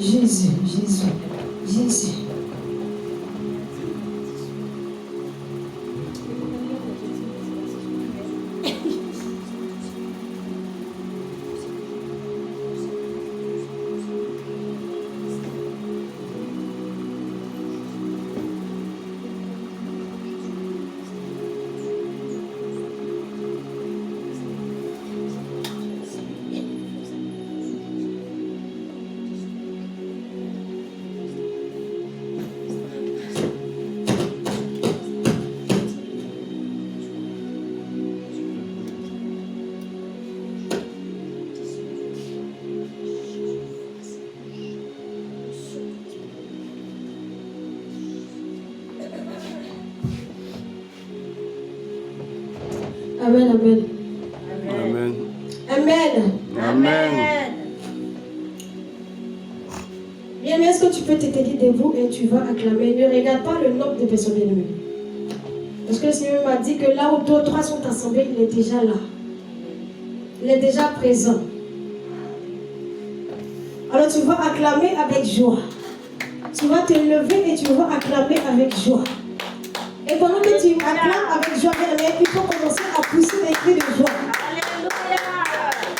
Jésus, Jésus, Jésus. Amen, amen. Amen. Amen. Amen. Bien, mais est-ce que tu peux te tenir debout et tu vas acclamer? Ne regarde pas le nombre de personnes ennemies. Parce que le Seigneur m'a dit que là où deux ou trois sont assemblés, il est déjà là. Il est déjà présent. Alors tu vas acclamer avec joie. Tu vas te lever et tu vas acclamer avec joie. Et pendant que tu acclames avec joie, il faut commencer à pousser les cris de joie.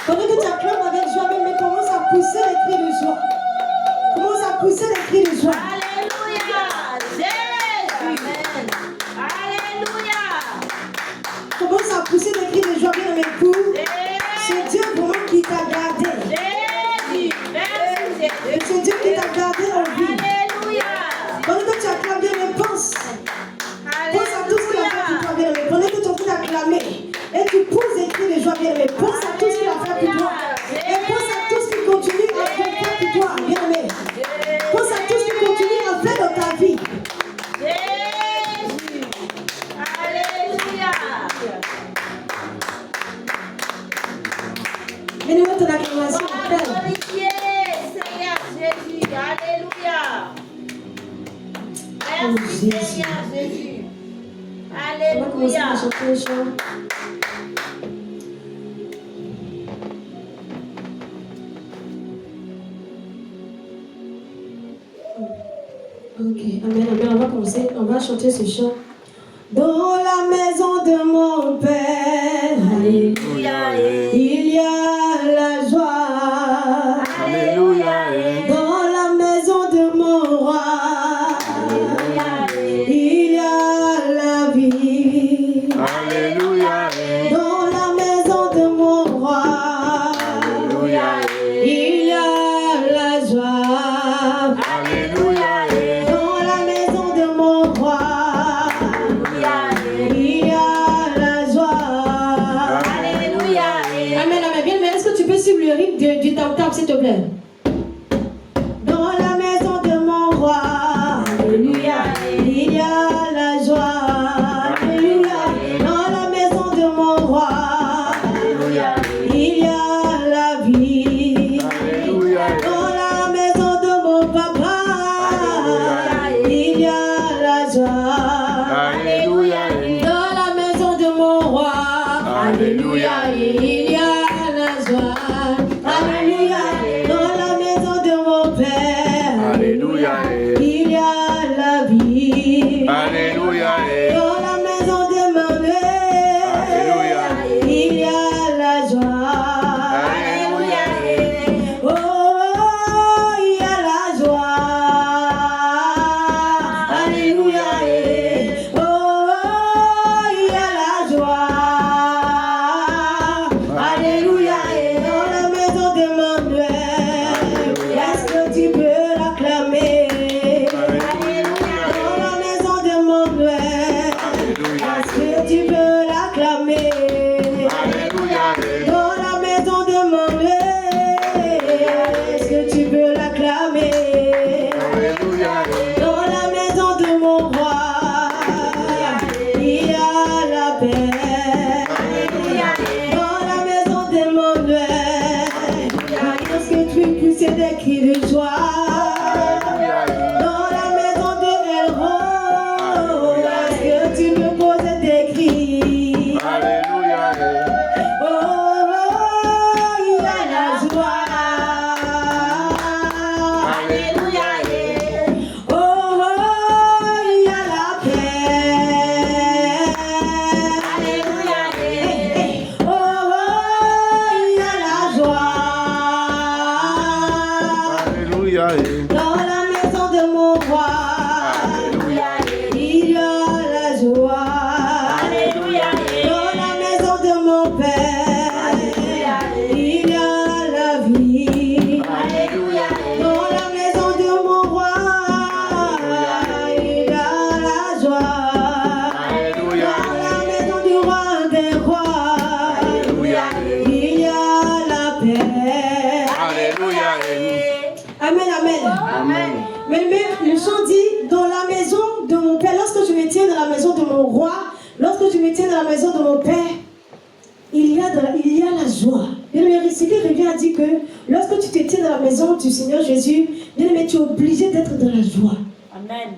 Pendant que tu acclames avec joie, mais commence à pousser les cris de joie. Commence à pousser les cris de joie. Alléluia. Amen. Alléluia. Commence à pousser les cris de joie, bien aimé, pour c'est Dieu vraiment qui t'a gardé. Et c'est Dieu qui t'a gardé en vie. Alléluia. Pendant que tu acclames, bien aimé, pense. Pense à tout ce qu'il a fait pour toi, bien aimé. Pendant que tu es en train d'acclamer et tu pousses des cris de joie, bien aimé. Pense à tout ce qu'il a fait pour toi. Et pense à tout ce qu'il continue à faire pour toi, bien aimé. Pense à tout ce qu'il continue à faire dans ta vie. Jésus. Alléluia. Mets-nous ton acclamation, Père. Glorifié, Seigneur Jésus. Alléluia. Merci, Seigneur Jésus. On va commencer à Alléluia. chanter le chant. Ok, amen, amen. On va commencer, on va chanter ce chant. Dans la maison de mon Père, Alléluia. il y a la joie. Alléluia. Dans la maison de mon roi, il y a la vie. Alléluia. Dans la maison de mon roi, il y a la joie. Alléluia. Dans la maison de mon roi, il y a la joie. Alléluia. Amen, amen. Bien, mais est-ce que tu peux suivre le rythme du tam-tam, s'il te plaît? Dans la maison de mon roi, alléluia, il y a la joie. Alléluia. Dans la maison de mon roi, Alléluia. il y a la vie. Alléluia. Dans la maison de mon papa, il y a la joie. Alléluia. Dans la maison de mon roi, Alléluia. il y a la joie. Alléluia. Dans la maison de mon Père, Alléluia. il y a la vie. Alléluia. Dans la maison de mon Père, Alléluia. il y a la joie. Alléluia. Oh, il y a la joie. Alléluia. Oh, il y a la joie. Alléluia. Dans la maison de mon Père, est-ce que tu peux l'acclamer? Dans la maison de mon Père, est-ce que tu peux l'acclamer? Dans la maison de mon Père, est-ce que tu peux l'acclamer? Dans la maison de mon roi, Amen. Mais le chant dit, dans la maison de mon Père, lorsque je me tiens dans la maison de mon roi, lorsque je me tiens dans la maison de mon Père, il y a la joie. Bien-aimé, ce qui revient à dire que lorsque tu te tiens dans la maison du Seigneur Jésus, bien-aimé, tu es obligé d'être dans la joie. Amen.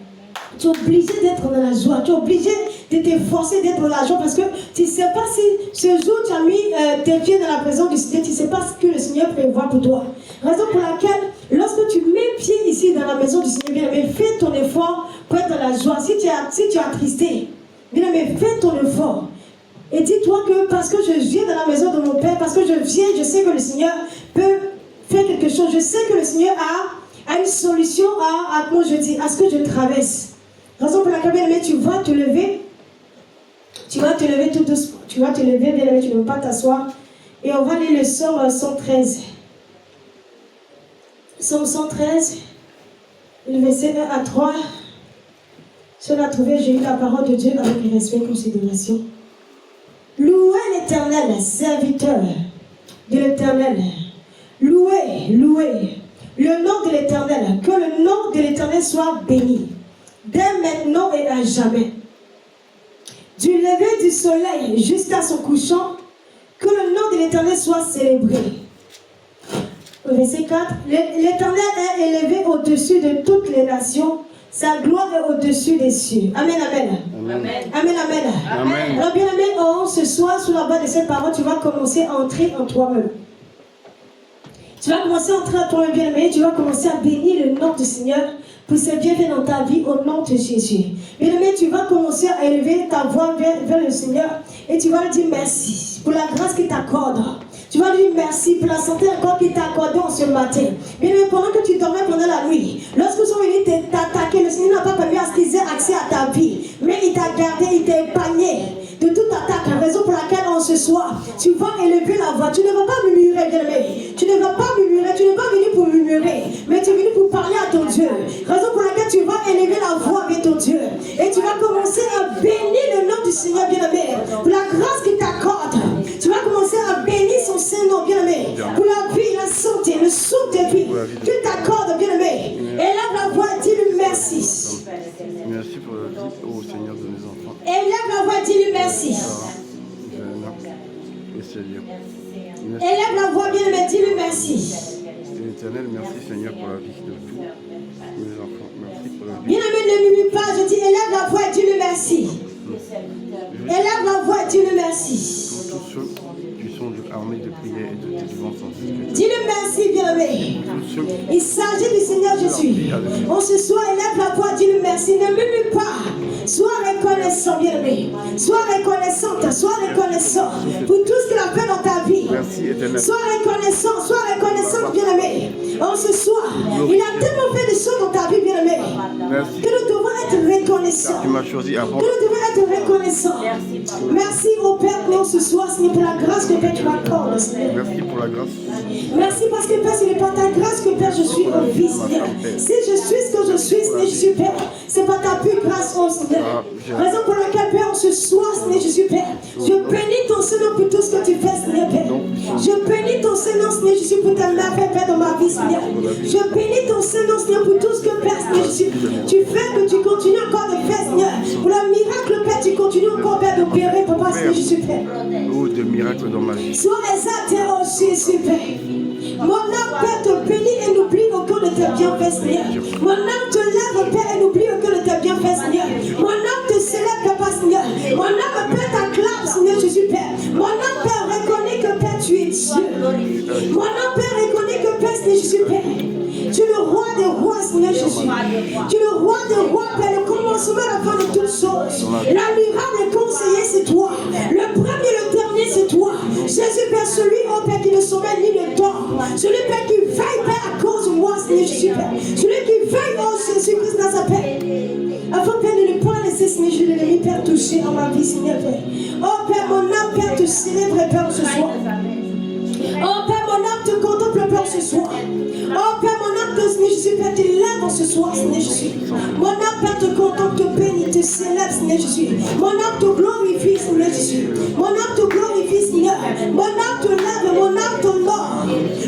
Tu es obligé d'être dans la joie. Tu es obligé de t'efforcer d'être dans la joie parce que tu ne sais pas si ce jour tu as mis tes pieds dans la présence du Seigneur, tu ne sais pas ce que le Seigneur prévoit pour toi. Raison pour laquelle, lorsque tu mets pied ici dans la maison du Seigneur, bien-aimé, fais ton effort pour être dans la joie. Si tu es attristé, bien-aimé, fais ton effort. Et dis-toi que parce que je viens dans la maison de mon Père, parce que je viens, je sais que le Seigneur peut faire quelque chose. Je sais que le Seigneur a une solution à ce que je traverse. Raison pour laquelle, bien-aimé, tu vas te lever. Tu vas te lever tout doucement. Tu vas te lever, bien-aimé, tu ne veux pas t'asseoir. Et on va lire le psaume 113. Psaume 113, le verset 1 à 3. Si on a trouvé, j'ai eu la parole de Dieu avec respect et considération. Louez l'Éternel, serviteur de l'Éternel. Louez, louez le nom de l'Éternel. Que le nom de l'Éternel soit béni, dès maintenant et à jamais. Du lever du soleil jusqu'à son couchant, que le nom de l'Éternel soit célébré. Verset 4. L'Éternel est élevé au-dessus de toutes les nations. Sa gloire est au-dessus des cieux. Amen, amen. Amen. Amen, amen. Amen. Alors, bien aimé, ce soir, sous la base de cette parole, tu vas commencer à entrer en toi-même. Tu vas commencer à entrer en toi-même, bien aimé. Tu vas commencer à bénir le nom du Seigneur pour ses bienfaits dans ta vie au nom de Jésus. Bien aimé, tu vas commencer à élever ta voix vers le Seigneur et tu vas lui dire merci pour la grâce qu'il t'accorde. Tu vas lui dire merci pour la santé encore qu'il t'a accordée en ce matin. Bien aimé, pendant que tu dormais pendant la nuit, lorsqu'ils sont venus t'attaquer, le Seigneur n'a pas permis à ce qu'ils aient accès à ta vie. Mais il t'a gardé, il t'a épargné de toute attaque. La raison pour laquelle en ce soir, tu vas élever la voix. Tu ne vas pas murmurer, bien aimé. Tu ne vas pas murmurer, tu n'es pas venu pour murmurer, mais tu es venu pour parler à ton Dieu. Raison pour laquelle tu vas élever la voix avec ton Dieu. Et tu vas commencer à bénir le nom du Seigneur, bien aimé. Pour la grâce qu'il t'accorde. Tu vas commencer à bénir son Saint-Nom, bien aimé. Pour la vie, la santé, le souffle de vie. Tu t'accordes, bien aimé. Élève la voix, dis-lui merci. Merci pour la vie, ô Seigneur de mes enfants. Élève la voix, dis-lui merci. Et Seigneur. Élève la voix, bien aimé, dis-lui merci. Éternel, merci Seigneur pour la vie de tous mes enfants. Merci pour la vie. Bien aimé, ne murmure pas, je dis élève la voix et dis-lui merci. Élève la voix et dis-lui merci. Pour tous ceux qui sont armés de prière et de délivrance en Jésus. Dis-lui merci, bien aimé. Il s'agit du Seigneur Jésus. On se soit, élève la voix, dis-lui merci. Ne murmure pas. Sois reconnaissant, bien aimé. Sois reconnaissante, sois reconnaissant pour tout ce qu'il a fait dans ta vie. Merci éternel. Sois reconnaissante, bien aimé. On se soit. Il a tellement fait des choses dans ta vie, bien aimé. Merci. Que nous devons être reconnaissants. Tu m'as choisi avant. Que nous devons être reconnaissants. Merci au Père pour ce soir, Seigneur, pour la grâce que Père tu m'accordes, Seigneur. Merci pour la grâce. Merci parce que Père, ce n'est pas ta grâce que Père, je suis en vie, Seigneur. Si je suis ce que je suis, Seigneur, je suis Père. C'est pas ta pure grâce, oh Seigneur. Raison pour laquelle, Père, ce soir, Seigneur, je suis Père. Je bénis ton Seigneur pour tout ce que tu fais, Seigneur, Père. Je bénis ton Seigneur, Seigneur, je suis pour ta merveille, Père, dans ma vie, Seigneur. Je bénis ton Seigneur, Seigneur, pour tout ce que, Père, Seigneur, je suis. Tu fais que tu continues encore de faire, Seigneur. Pour le miracle, Père, tu continues encore, Père, d'opérer, Papa, Seigneur, je suis Père. Oh, de miracles dans ma vie. Sois exalté, oh Jésus, Père. Mon âme, Père, te bénit et n'oublie aucun de tes bienfaits, Seigneur. Mon âme te lève, Père, et n'oublie aucun de tes bienfaits, Seigneur. Mon âme te célèbre, Papa, Seigneur. Mon âme, Père, t'acclame, Seigneur, Jésus, Père. Mon âme, Père, reconnaît que, Père, tu es Dieu. Mon âme, Père, reconnaît que, Père, Seigneur, Jésus, Père. Tu es le roi des rois, Seigneur Jésus. Tu es le roi des rois, Père, le commencement et la fin de toutes choses. L'admirable conseiller, c'est toi. Le premier et le dernier, c'est toi. Jésus, Père, celui, oh Père, qui ne sommeille ni ne dort. Celui, Père, qui veille, Père, à cause de moi, Seigneur Jésus, Père. Celui qui veille, oh Jésus-Christ, dans sa paix. Afin, Père, de ne pas laisser, Seigneur Jésus, l'ennemi, Père, toucher en ma vie, Seigneur, Père. Oh Père, mon âme, Père, te célèbre, Père, ce soir. Oh Père, mon âme te contemple, Père, ce soir. Oh Père, mon âme te, Seigneur Jésus, Père, te lève ce soir, Seigneur Jésus. Mon âme, Père, te contemple, te bénit, te célèbre, Seigneur Jésus. Mon âme te glorifie, Seigneur Jésus. Mon âme te glorifie, Seigneur. Mon âme te lève, mon âme te honore.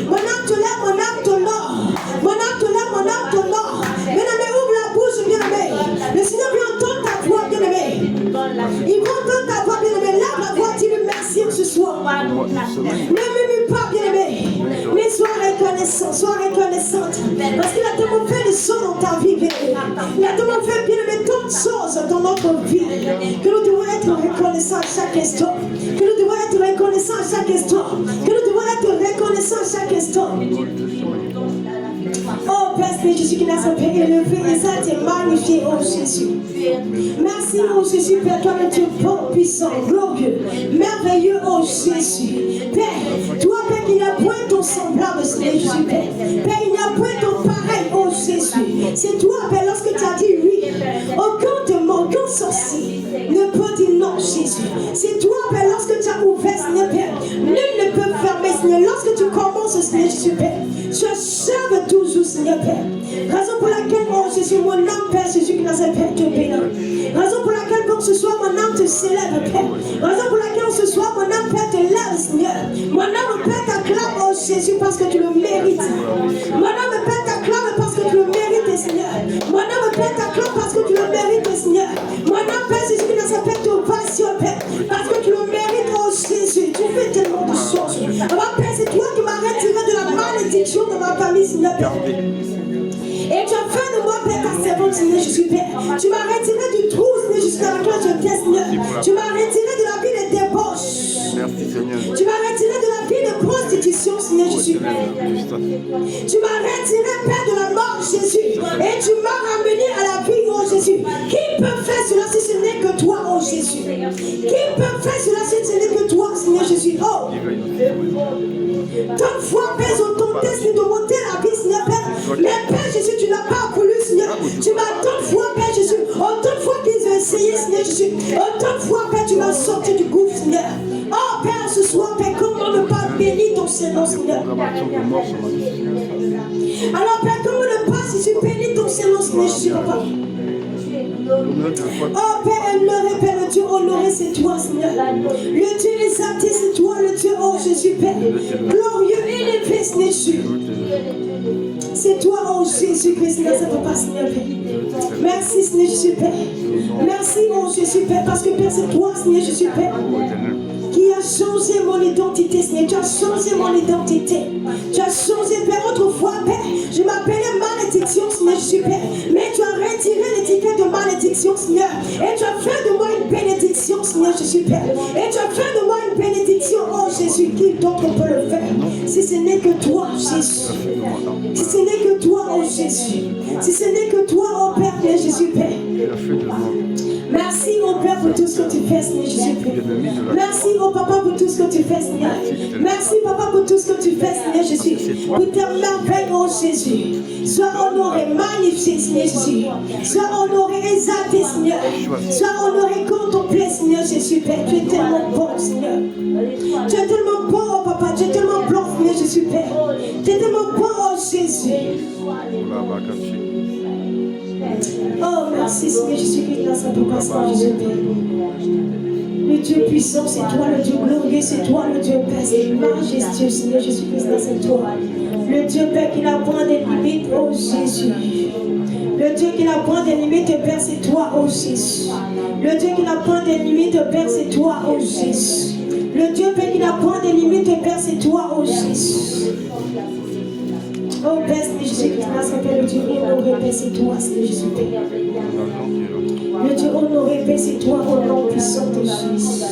Mon âme te lève, mon âme te honore. Mon âme te lève, mon âme te honore. Ils vont entendre ta voix, bien-aimé. Lève la voix, dis-lui merci ce soir. Ne murmure pas, bien-aimé. Mais sois reconnaissant, sois reconnaissante. Parce qu'il a tellement fait des choses dans ta vie, bien-aimé. Il a tellement fait, bien-aimé, tant de choses dans notre vie. Que nous devons être reconnaissants à chaque instant. Que nous devons être reconnaissants à chaque instant. Que nous devons être reconnaissants à chaque instant. Oh Père Jésus qui n'a pas élevé, exalté, magnifié, oh Jésus. Merci, oh Jésus, Père, toi le Dieu bon, puissant, glorieux, merveilleux, oh Jésus. Père, toi, Père, il n'y a point ton semblable, Seigneur Jésus, Père. Père, il n'y a point ton pareil, oh Jésus. C'est toi, Père, lorsque tu as dit oui, aucun démon, aucun sorcier ne peut dire non, Jésus. C'est toi, Père, lorsque tu as ouvert, Seigneur, Père, nul ne peut fermer, Seigneur. Lorsque tu commences, Seigneur Jésus, Père, tu achèves toujours, Seigneur, Père. Raison pour laquelle, oh Jésus, mon âme, Père Jésus, qui n'a pas Père, te bénit. Raison pour laquelle, comme ce soir, mon âme te célèbre, Père. Raison pour laquelle, ce soir, mon âme, Père, te lève, Seigneur. Mon âme, Père, t'acclame, oh Jésus, parce que tu le mérites. Mon âme, Père, t'acclame parce que tu le mérites, Seigneur. Mon âme, Père, t'acclame parce que tu le mérites, Seigneur. Mon âme, Père Jésus, qui n'a pas Père, te passion, Père. Parce que tu le mérites, oh Jésus. Tu fais tellement de choses. Alors, Père, c'est toi qui m'as retiré de la malédiction de ma famille, Seigneur, Père. Et tu as fait de moi, Père, ta servante, Seigneur Jésus, Père. Tu m'as retiré du trou, Seigneur Jésus, dans laquelle je t'ai, Seigneur. Tu m'as retiré de la vie de débauche. Merci Seigneur. Tu m'as retiré de la vie de prostitution, Seigneur Jésus, Père. Tu m'as retiré, Père, de la mort, Jésus. Et tu m'as ramené à la vie, oh Jésus. Qui peut faire cela si ce n'est que toi, oh Jésus? Qui peut faire cela si ce n'est que toi, Seigneur Jésus? Oh! Tant de fois, Père, ils ont tenté de monter la vie, Seigneur, Père. Mais Père Jésus, tu n'as pas voulu, Seigneur. Tu m'as tant de fois, Père Jésus, autant de fois qu'ils ont essayé, Seigneur Jésus. Autant de fois, Père, tu m'as sorti du gouffre, Seigneur. Oh Père, ce soir, Père, comment ne pas bénir ton Seigneur, Seigneur? Alors, Père, comment ne pas, si tu bénis ton Seigneur, Seigneur Jésus, Papa? Oh Père, honoré, Père, le Dieu honoré, c'est toi, Seigneur. Le Dieu exalté, c'est toi, le Dieu, oh Jésus, Père. Glorieux, élevé, Seigneur Jésus. C'est toi, oh Jésus-Christ, Seigneur, ça ne peut pas, Seigneur, Père. Merci, Seigneur Jésus, Père. Merci, oh Jésus, Père, parce que Père, c'est toi, Seigneur Jésus, Père, qui a changé mon identité, Seigneur. Tu as changé mon identité. Tu as changé, Père. Autrefois, Père, je m'appelais malédiction, Seigneur Jésus, Père. Mais tu as retiré l'étiquette de malédiction, Seigneur. Et tu as fait de moi une bénédiction, Seigneur Jésus, Père. Et tu as fait de moi une bénédiction, oh Jésus. Qui d'autre peut le faire? Si ce n'est que toi, Jésus. Si ce n'est que toi, oh Jésus. Si ce n'est que toi, oh Père, Père Jésus, Père. Merci, oh Père, pour tout ce que tu fais, Seigneur Jésus, Père. Merci, oh Papa, pour tout ce que tu fais, Seigneur. Merci, Papa, pour tout ce que tu fais, Seigneur Jésus. Pour tes merveilles, oh Jésus. Sois honoré, magnifié, Seigneur Jésus. Sois honoré, exalté, Seigneur. Sois honoré, contemplé, Seigneur Jésus, Père. Tu es tellement bon, Seigneur. Tu es tellement bon, oh Papa. Tu es tellement bon, Seigneur Jésus, Père. Tu es tellement bon, oh Jésus. Oh, merci, Seigneur Jésus-Christ, dans sa compassion, Jésus, Père. Le Dieu puissant, c'est toi, le Dieu glorieux, c'est toi, le Dieu Père, c'est majestueux, Seigneur Jésus-Christ, c'est toi. Le Dieu Père qui n'a point de limites, oh Jésus. Le Dieu qui n'a point de limites, Père, c'est toi, oh Jésus. Le Dieu qui n'a point de limites, Père, c'est toi, oh Jésus. Le Dieu Père qui n'a point de limites, Père, c'est toi, oh Jésus. Oh Père, Seigneur Jésus-Christ, le Dieu honoré, Père, c'est toi, Seigneur Jésus, Père. Le Dieu honoré, Père, c'est toi, au nom puissant de Jésus.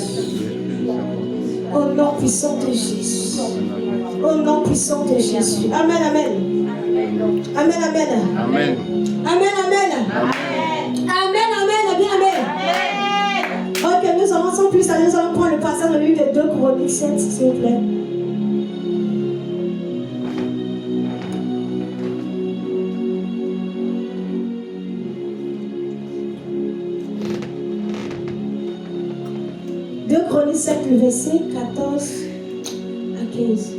Au nom puissant de Jésus. Au nom puissant de Jésus. Amen, amen. Amen, amen. Amen. Amen, amen. Amen, amen, bien, amen. Ok, nous allons sans plus, nous allons prendre le passage dans le livre de 2 Chroniques 7, s'il vous plaît. Chroniques 7, le verset 14 à 15.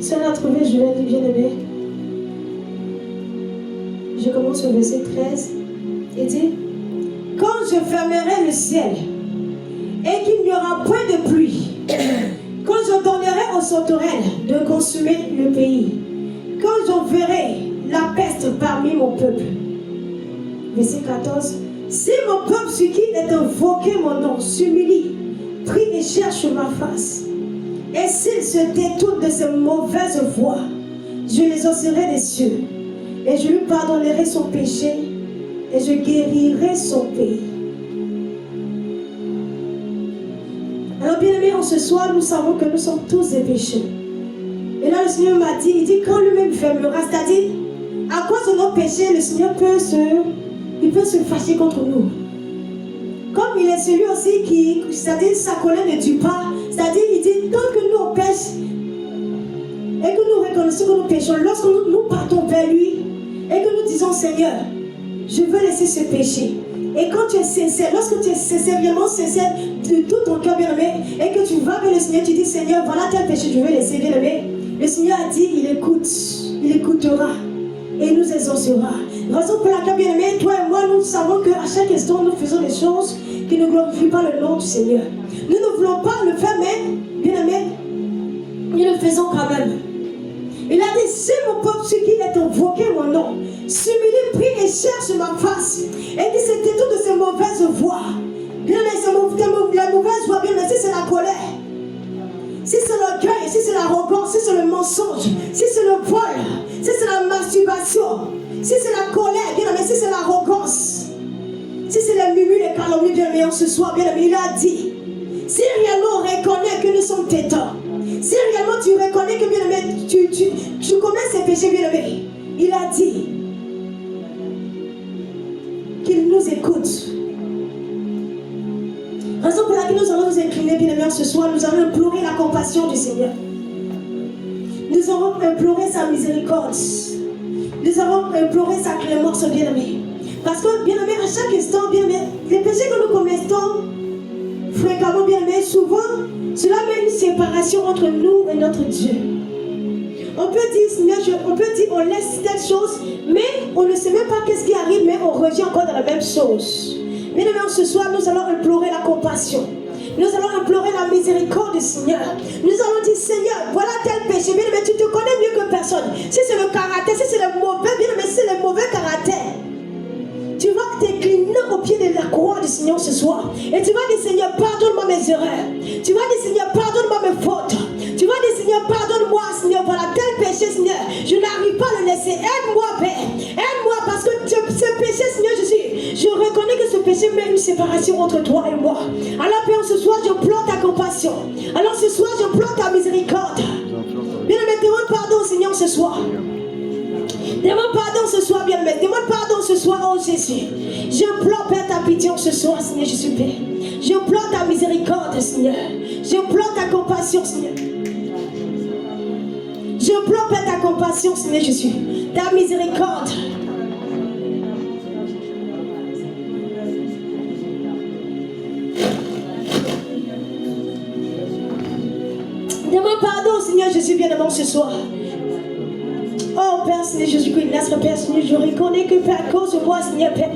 Si on a trouvé, je vais dire, bien-aimé. Je commence au verset 13. Il dit, quand je fermerai le ciel et qu'il n'y aura point de pluie, quand j'ordonnerai aux sauterelles de consumer le pays, quand j'enverrai la peste parmi mon peuple. Verset 14. Si mon peuple sur qui est invoqué mon nom s'humilie, prie et cherche ma face, et s'il se détourne de ses mauvaises voies, je les exaucerai des cieux, et je lui pardonnerai son péché, et je guérirai son pays. Alors bien aimés, en ce soir, nous savons que nous sommes tous des pécheurs. Et là, le Seigneur m'a dit, il dit, quand lui-même fermera, c'est-à-dire, à cause de nos péchés, le Seigneur peut se fâcher contre nous. Comme il est celui aussi qui, c'est-à-dire, sa colère ne dure pas. C'est-à-dire, il dit, tant que nous on pêche, et que nous reconnaissons que nous péchons, lorsque nous partons vers lui, et que nous disons, Seigneur, je veux laisser ce péché. Et quand tu es sincère, lorsque tu es sincère, vraiment sincère de tout ton cœur, bien-aimé, et que tu vas vers le Seigneur, tu dis, Seigneur, voilà tel péché, je veux laisser, bien-aimé. Le Seigneur a dit, il écoute, il écoutera, et il nous exaucera. Raison pour laquelle, bien-aimé, toi et moi, nous savons qu'à chaque instant, nous faisons des choses qui ne glorifient pas le nom du Seigneur. Nous ne voulons pas le faire, mais, bien-aimé, nous le faisons quand même. Il a dit, si mon peuple, ce qui est invoqué mon nom, s'humilie, prie et cherche ma face, et qui se détourne de ses mauvaises voies. Bien-aimé, la mauvaise voie, bien-aimé, si c'est la colère, si c'est l'orgueil, si c'est l'arrogance, si c'est le mensonge, si c'est le vol, si c'est la masturbation, si c'est la colère, bien aimé, si c'est l'arrogance, si c'est les murmures, les calomnies, bien aimé, ce soir, bien aimé, il a dit, si réellement on reconnaît que nous sommes tétans, si réellement tu reconnais que, bien aimé, tu commets ces péchés, bien aimé, il a dit qu'il nous écoute. Raison pour laquelle nous allons nous incliner, bien aimés, ce soir, nous allons implorer la compassion du Seigneur. Nous allons implorer sa miséricorde. Nous allons implorer sa clémence, bien aimé. Parce que, bien aimé, à chaque instant, bien aimé, les péchés que nous commettons fréquemment, bien aimé, souvent, cela met une séparation entre nous et notre Dieu. On peut dire, Seigneur, on laisse telle chose, mais on ne sait même pas qu'est-ce qui arrive, mais on revient encore dans la même chose. Bien aimé, ce soir, nous allons implorer la compassion. Nous allons implorer la miséricorde du Seigneur. Nous allons dire, Seigneur, voilà tel péché. Bien aimé, tu te connais mieux que personne. Si c'est le caractère, si c'est le mauvais, bien aimé, si c'est le mauvais caractère, tu vas t'incliner au pied de la croix du Seigneur ce soir. Et tu vas dire, Seigneur, pardonne-moi mes erreurs. Tu vas dire, Seigneur, pardonne-moi mes fautes. Tu vas dire, Seigneur, pardonne-moi, Seigneur, voilà tel péché, Seigneur. Je n'arrive pas à le laisser. Aide-moi, Père. Aide-moi parce que ce péché, Seigneur Jésus, je reconnais que ce péché met une séparation entre toi et moi. Alors, Père, ce soir, je plante ta compassion. Alors, ce soir, je plante ta miséricorde. Bien-aimé, demande pardon, Seigneur, ce soir. Demande pardon ce soir, bien-aimé. Demande pardon ce soir, oh Jésus. Je pleure, Père, ta pitié ce soir, Seigneur Jésus, Père. Je pleure ta miséricorde, Seigneur. Je pleure ta compassion, Seigneur. Je pleure, Père, ta compassion, Seigneur Jésus. Ta miséricorde. Demande pardon, Seigneur Jésus, bien-aimé, ce soir. Oh Père, Seigneur Jésus-Christ, notre Père, Seigneur, je reconnais que Père, à cause de moi, Seigneur, Père,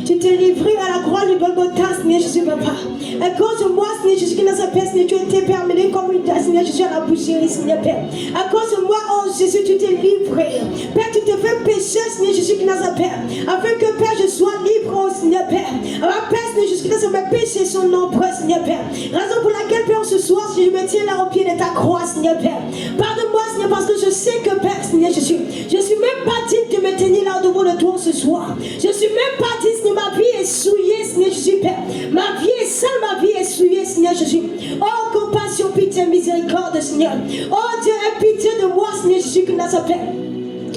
tu t'es livré à la croix du Golgotha, Seigneur Jésus, Papa. À cause de moi, Seigneur Jésus-Christ, notre Père, Seigneur, tu étais permis comme une tasse, Seigneur Jésus, à la boucherie, Seigneur, Père. À cause de moi, oh Jésus, tu t'es livré. Père, tu t'es fait pécher, Seigneur Jésus-Christ, notre Père, afin que, Père, je sois libre, oh Seigneur, Père. Alors, Père, Seigneur Jésus-Christ, mes péchés sont nombreux, Seigneur, Père. Raison pour laquelle, Père, ce soir, si je me tiens là au pied de ta croix, Seigneur, Père. Pardonne-moi, Seigneur, parce que je sais que, Père, Seigneur Jésus, je suis même pas digne de me tenir là devant le trône ce soir. Je suis même pas digne, Seigneur, ma vie est souillée, Seigneur Jésus, Père. Ma vie est sale, ma vie est souillée, Seigneur Jésus. Oh, compassion, pitié, miséricorde, Seigneur. Oh, Dieu, aie pitié de moi, Seigneur Jésus, que nous Père.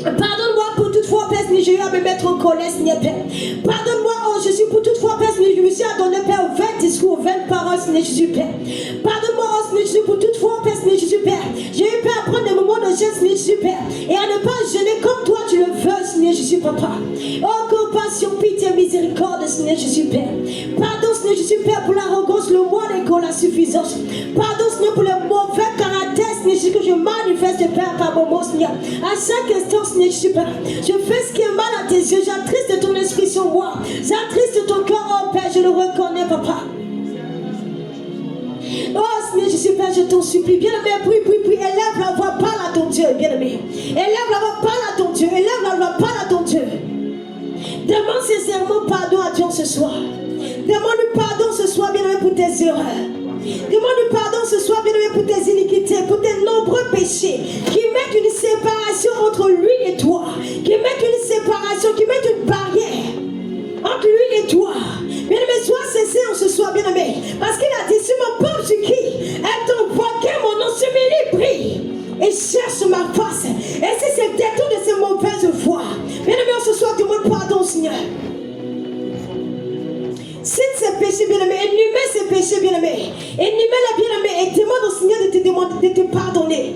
Pardonne-moi pour toute fois, Père, Seigneur, j'ai eu à me mettre en colère, Seigneur, Père. Pardonne-moi, oh Jésus, pour toute fois, Père, Seigneur, je me suis adonné, Père, 20 discours, 20 paroles, Seigneur Jésus, Père. Pardonne-moi, oh Seigneur Jésus, pour toute fois, Père, Seigneur Jésus, Père. J'ai eu, Père, à prendre des moments de jeûne, Seigneur Jésus, Père, et à ne pas jeûner comme toi tu le veux, Seigneur Jésus, Papa. Oh, compassion, pitié, miséricorde, Seigneur Jésus, Père. Pardon, Seigneur Jésus, Père, pour l'arrogance, le moi et la suffisance. Pardon, Seigneur, pour le mauvais caractère, Seigneur Jésus, que je manifeste manifeste, Père, par moment, Seigneur. À chaque instant, Seigneur, je suis Père. Je fais ce qui est mal à tes yeux. J'attriste ton esprit sur moi. J'attriste ton cœur, oh Père, je le reconnais, Papa. Oh Seigneur, je suis Père, je t'en supplie. Bien-aimé, prie. Élève la voix, parle à ton Dieu, bien-aimé. Élève la voix, parle à ton Dieu. Élève la voix, parle à ton Dieu. Demande sincèrement pardon à Dieu ce soir. Demande-lui pardon ce soir, bien-aimé, pour tes erreurs. Demande-lui pardon ce soir, bien-aimé, pour tes iniquités, pour tes nombreux péchés qui mettent une séparation entre lui et toi, qui mettent une séparation, qui mettent une barrière entre lui et toi. Bien-aimé, sois sincère ce soir, bien-aimé, parce qu'il a dit, sur mon peuple sur qui est invoqué mon nom, s'humilie, prie et cherche ma face. Et si c'est détour de ces mauvaises voies, bien-aimé, ce soir, demande pardon, Seigneur. Cite ces péchés, bien-aimé, énumère ces péchés, bien-aimé, énumère-les, bien-aimé, et demande au Seigneur de te pardonner.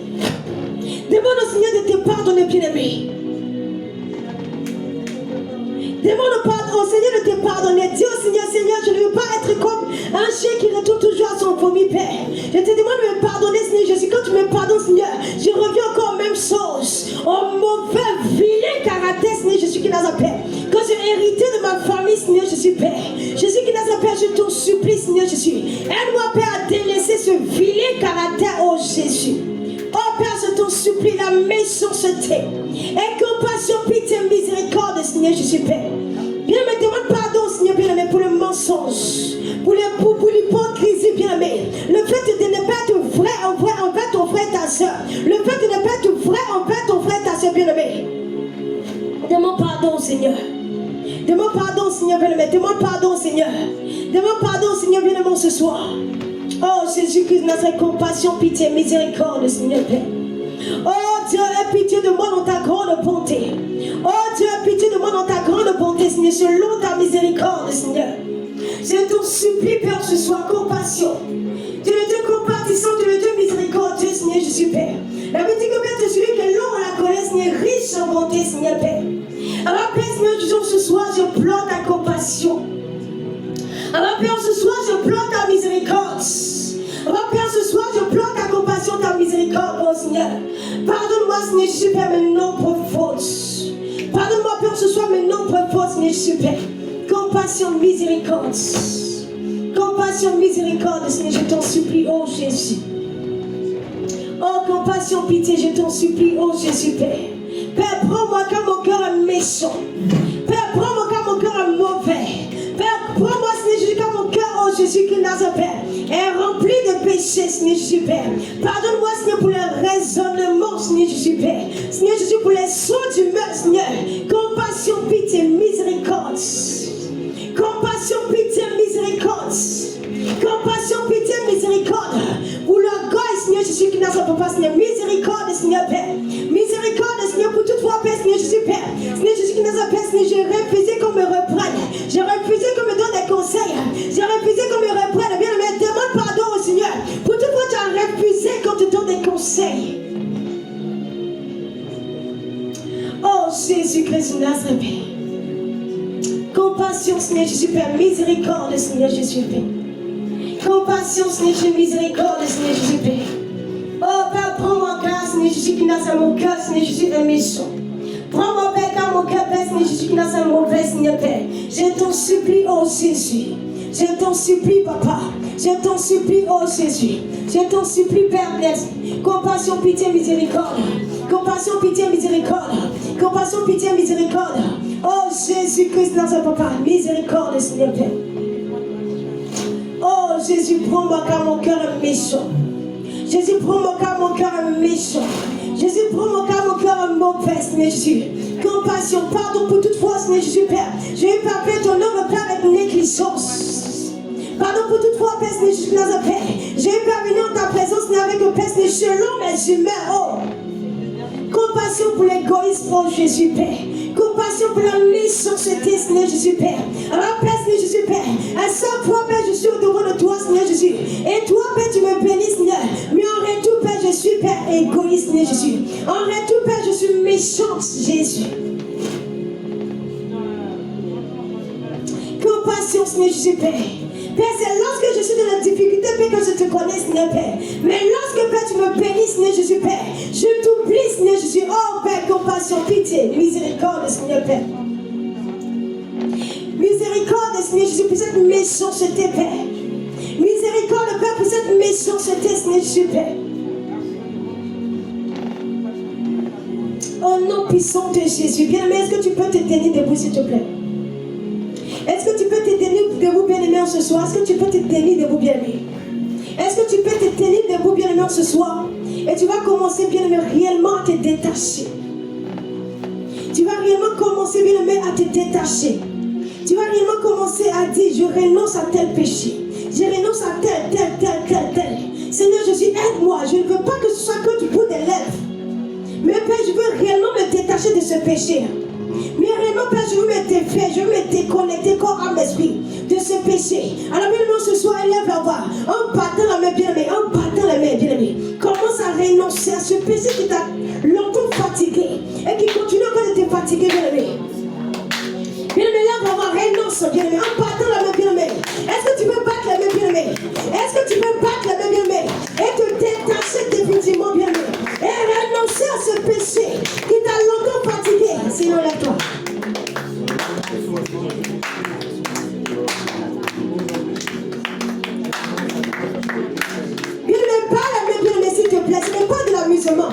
Demande au Seigneur de te pardonner, bien-aimé. Demande au Seigneur de te pardonner. Dis au Seigneur, Seigneur, je ne veux pas être comme un chien qui retourne toujours à son vomi, Père. Je te demande de me pardonner, Seigneur Jésus. Quand tu me pardonnes, Seigneur, je reviens encore aux mêmes choses. Au mauvais, vilain caractère, Seigneur Jésus qui n'a pas Père. Quand j'ai hérité de ma famille, Seigneur Jésus, Père. Jésus qui n'a pas Père, je t'en supplie, Seigneur Jésus. Aide-moi, Père, à délaisser ce vilain caractère, oh Jésus. Oh Père, je t'en supplie, la méchanceté et compassion, pitié, miséricorde, Seigneur Jésus, Père. Bien-aimé, demande pardon, Seigneur, bien-aimé, pour le mensonge, pour l'hypocrisie, bien-aimé. Le fait de ne pas être vrai envers ton frère et ta soeur. Le fait de ne pas être vrai envers ton frère et ta soeur, bien-aimé. Demande pardon, Seigneur. Demande pardon, Seigneur, bien-aimé. Demande pardon, Seigneur. Demande pardon, Seigneur, bien-aimé, ce soir. Oh Jésus-Christ, notre compassion, pitié, miséricorde, Seigneur Père. Oh Dieu, aie pitié de moi dans ta grande bonté. Oh Dieu, aie pitié de moi dans ta grande bonté, Seigneur, selon ta miséricorde, Seigneur. Je t'en supplie, Père, ce soir, compassion. Tu es le Dieu compatissant, tu es le Dieu miséricordieux, Seigneur Jésus, Père. La Bible dit que Père, tu es celui que l'homme la connaît, Seigneur, riche en bonté, Seigneur Père. Alors Père, Seigneur, disons ce soir, je pleure ta compassion. Alors Père, ce soir, je pleure ta miséricorde. Alors Père, ce soir, je pleure ta compassion, ta miséricorde, oh Seigneur. Pardonne-moi, Seigneur Jésus, Père, mes nombreuses fautes. Pardonne-moi, Père, ce soir, mes nombreuses fautes, Seigneur Jésus, Père. Compassion, miséricorde. Compassion, miséricorde, Seigneur, je t'en supplie, oh Jésus. Oh, compassion, pitié, je t'en supplie, oh Jésus, Père. Père, prends-moi quand mon cœur est méchant. Père, prends-moi quand mon cœur est mauvais. Père, prends-moi, Seigneur Jésus, quand mon cœur, oh Jésus, qui n'a pas Père, est rempli de péchés, Seigneur Jésus, Père. Pardonne-moi, Seigneur, pour les raisonnements, Seigneur Jésus, Père. Seigneur Jésus, pour les sauts d'humeur, Seigneur. Compassion, pitié, miséricorde. Compassion, pitié, miséricorde. Compassion, pitié, miséricorde. Pour l'orgueil, Seigneur Jésus, qui n'a pas Seigneur. Miséricorde, Seigneur, Père. Miséricorde, Seigneur, pour toute fois, Père, Seigneur Jésus, Père. Seigneur Jésus, qui n'a pas Seigneur, j'ai refusé qu'on me reprenne. J'ai refusé qu'on me donne des conseils. J'ai refusé qu'on me reprenne. Bien, mais demande pardon au Seigneur. Pour toute fois, tu as refusé qu'on te donne des conseils. Oh, Jésus-Christ, Nazareth. Compassion, Seigneur Jésus, Père. Miséricorde, Seigneur Jésus, Père. Compassion, Seigneur Jésus, miséricorde, Seigneur Jésus, Père. Oh, Père, prends mon cœur, Seigneur Jésus, qui n'a pas mon cœur, Seigneur Jésus, est méchant. Prends mon Père, car mon cœur, Père, Seigneur Jésus, qui n'a pas mauvais, Seigneur, Père. Je t'en supplie, oh Jésus. Je t'en supplie, Papa. Je t'en supplie, oh Jésus. Je t'en supplie, Père, blesse. Compassion, pitié, miséricorde. Compassion, pitié, miséricorde. Compassion, pitié, miséricorde. Oh Jésus-Christ, dans Papa. Miséricorde, Seigneur, Père. Oh Jésus, prends-moi car mon cœur est méchant. Jésus, prends-moi car mon cœur est méchant. Jésus, prends-moi car mon cœur est mauvais, Seigneur Jésus. Compassion, pardon pour toute fois, Seigneur Jésus, Père. Je vais pas faire ton nom, Père, avec négligence. Pardon pour toute fois, Père, Seigneur Jésus, Père. Je vais pas venir en ta présence, mais avec le Père, Seigneur, selon mes humeurs, oh. Compassion pour l'égoïsme, oh Jésus, Père. Compassion pour la méchanceté, Seigneur Jésus, Père. Alors, Père, Seigneur Jésus, Père. À chaque fois, Père, je suis au devant de toi, Seigneur Jésus. Et toi, Père, tu me bénis, Seigneur. Mais en retour, Père, je suis, Père, égoïste, Seigneur Jésus. En retour, Père, je suis méchante, Jésus. Compassion, Seigneur Jésus, Père. Père, c'est lorsque je suis dans la difficulté, Père, que je te connais, Seigneur, Père. Mais lorsque, Père, tu me bénis, Seigneur Jésus, Père, je te compassion, pitié, miséricorde, Seigneur Père. Miséricorde, Seigneur Jésus, pour cette méchanceté, Père. Miséricorde, Père, pour cette méchanceté, Seigneur Jésus, Père. Au nom puissant de Jésus, bien-aimé, est-ce que tu peux te tenir debout, s'il te plaît? Est-ce que tu peux te tenir debout, bien-aimé, ce soir? Est-ce que tu peux te tenir debout, bien-aimé? Est-ce que tu peux te tenir debout, bien-aimé, ce soir? Et tu vas commencer, bien-aimé, réellement à te détacher. Tu vas réellement commencer, bien-aimé, à te détacher. Tu vas réellement commencer à dire, je renonce à tel péché. Je renonce à tel. Seigneur Jésus, aide-moi. Je ne veux pas que ce soit que du bout des lèvres. Mais Père, je veux réellement me détacher de ce péché. Mais réellement, Père, je veux me défaire, je veux me déconnecter corps, âme, esprit de ce péché. Alors, bien aimé, ce soir, élève la voix. En battant la main, bien aimé, en battant la main, bien aimé. Commence à renoncer à ce péché qui t'a longtemps fatigué et qui continue encore de te fatiguer, bien aimé. Bien aimé, là, on va renoncer, bien aimé, en battant la main, bien aimé. Est-ce que tu peux battre la main, bien aimé? Est-ce que tu peux battre la main, bien aimé? Et te détacher définitivement, bien aimé. Et renoncer à ce péché qui t'a longtemps fatigué. Sinon, lève-toi. Bien aimé, pas la main, bien aimé, s'il te plaît. Ce n'est pas de l'amusement.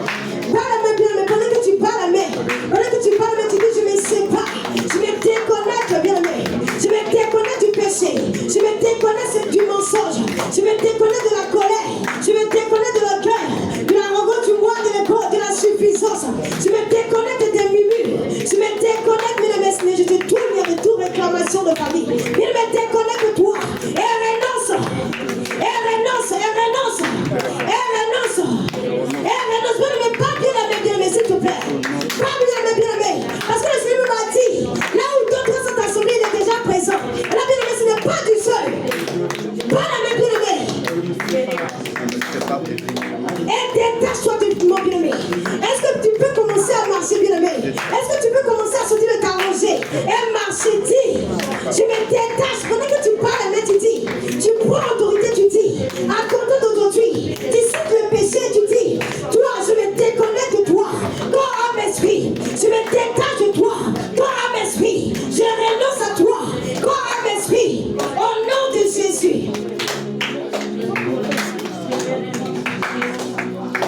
Pas la main, bien aimé. Pendant que tu parles la main, pendant que tu parles la main, tu dis, je me sépare. Je me déconnecte, bien aimé. Je me déconnecte du péché. Je me déconnecte du mensonge. Je me déconnecte de la colère. Je me déconnecte de l'orgueil, de l'arrogance, du moi, de l'ego, de la suffisance. Je me déconnecte des murmures. Je me déconnecte, bien aimé, Seigneur. Je te tourne de toute réclamation de famille. Il me déconnecte de toi. Et renonce. Et renonce. Et renonce. Et renonce. Et renonce. Bien aimé, pas bien aimé, bien aimé, s'il te plaît. Pas bien aimé, bien aimé. Parce que le Seigneur m'a dit, là où d'autres sont assemblés, il est déjà présent. Et là, bien aimé, ce n'est pas du seul. Pas la même, bien aimé. Et détache-toi définitivement, bien aimé. Est-ce que tu peux commencer à marcher, bien aimé? Est-ce que tu peux commencer à sortir de ta rangée et marcher? Dis, je me détache. Pendant que tu parles, mais tu dis, tu prends l'autorité, tu dis, à compter d'aujourd'hui, tu cites le péché, tu dis, toi, je me déconnecte de toi, corps, âme, esprit. Je me détache de toi, corps, âme, esprit. Je renonce à toi, corps, âme, esprit. Au nom de Jésus.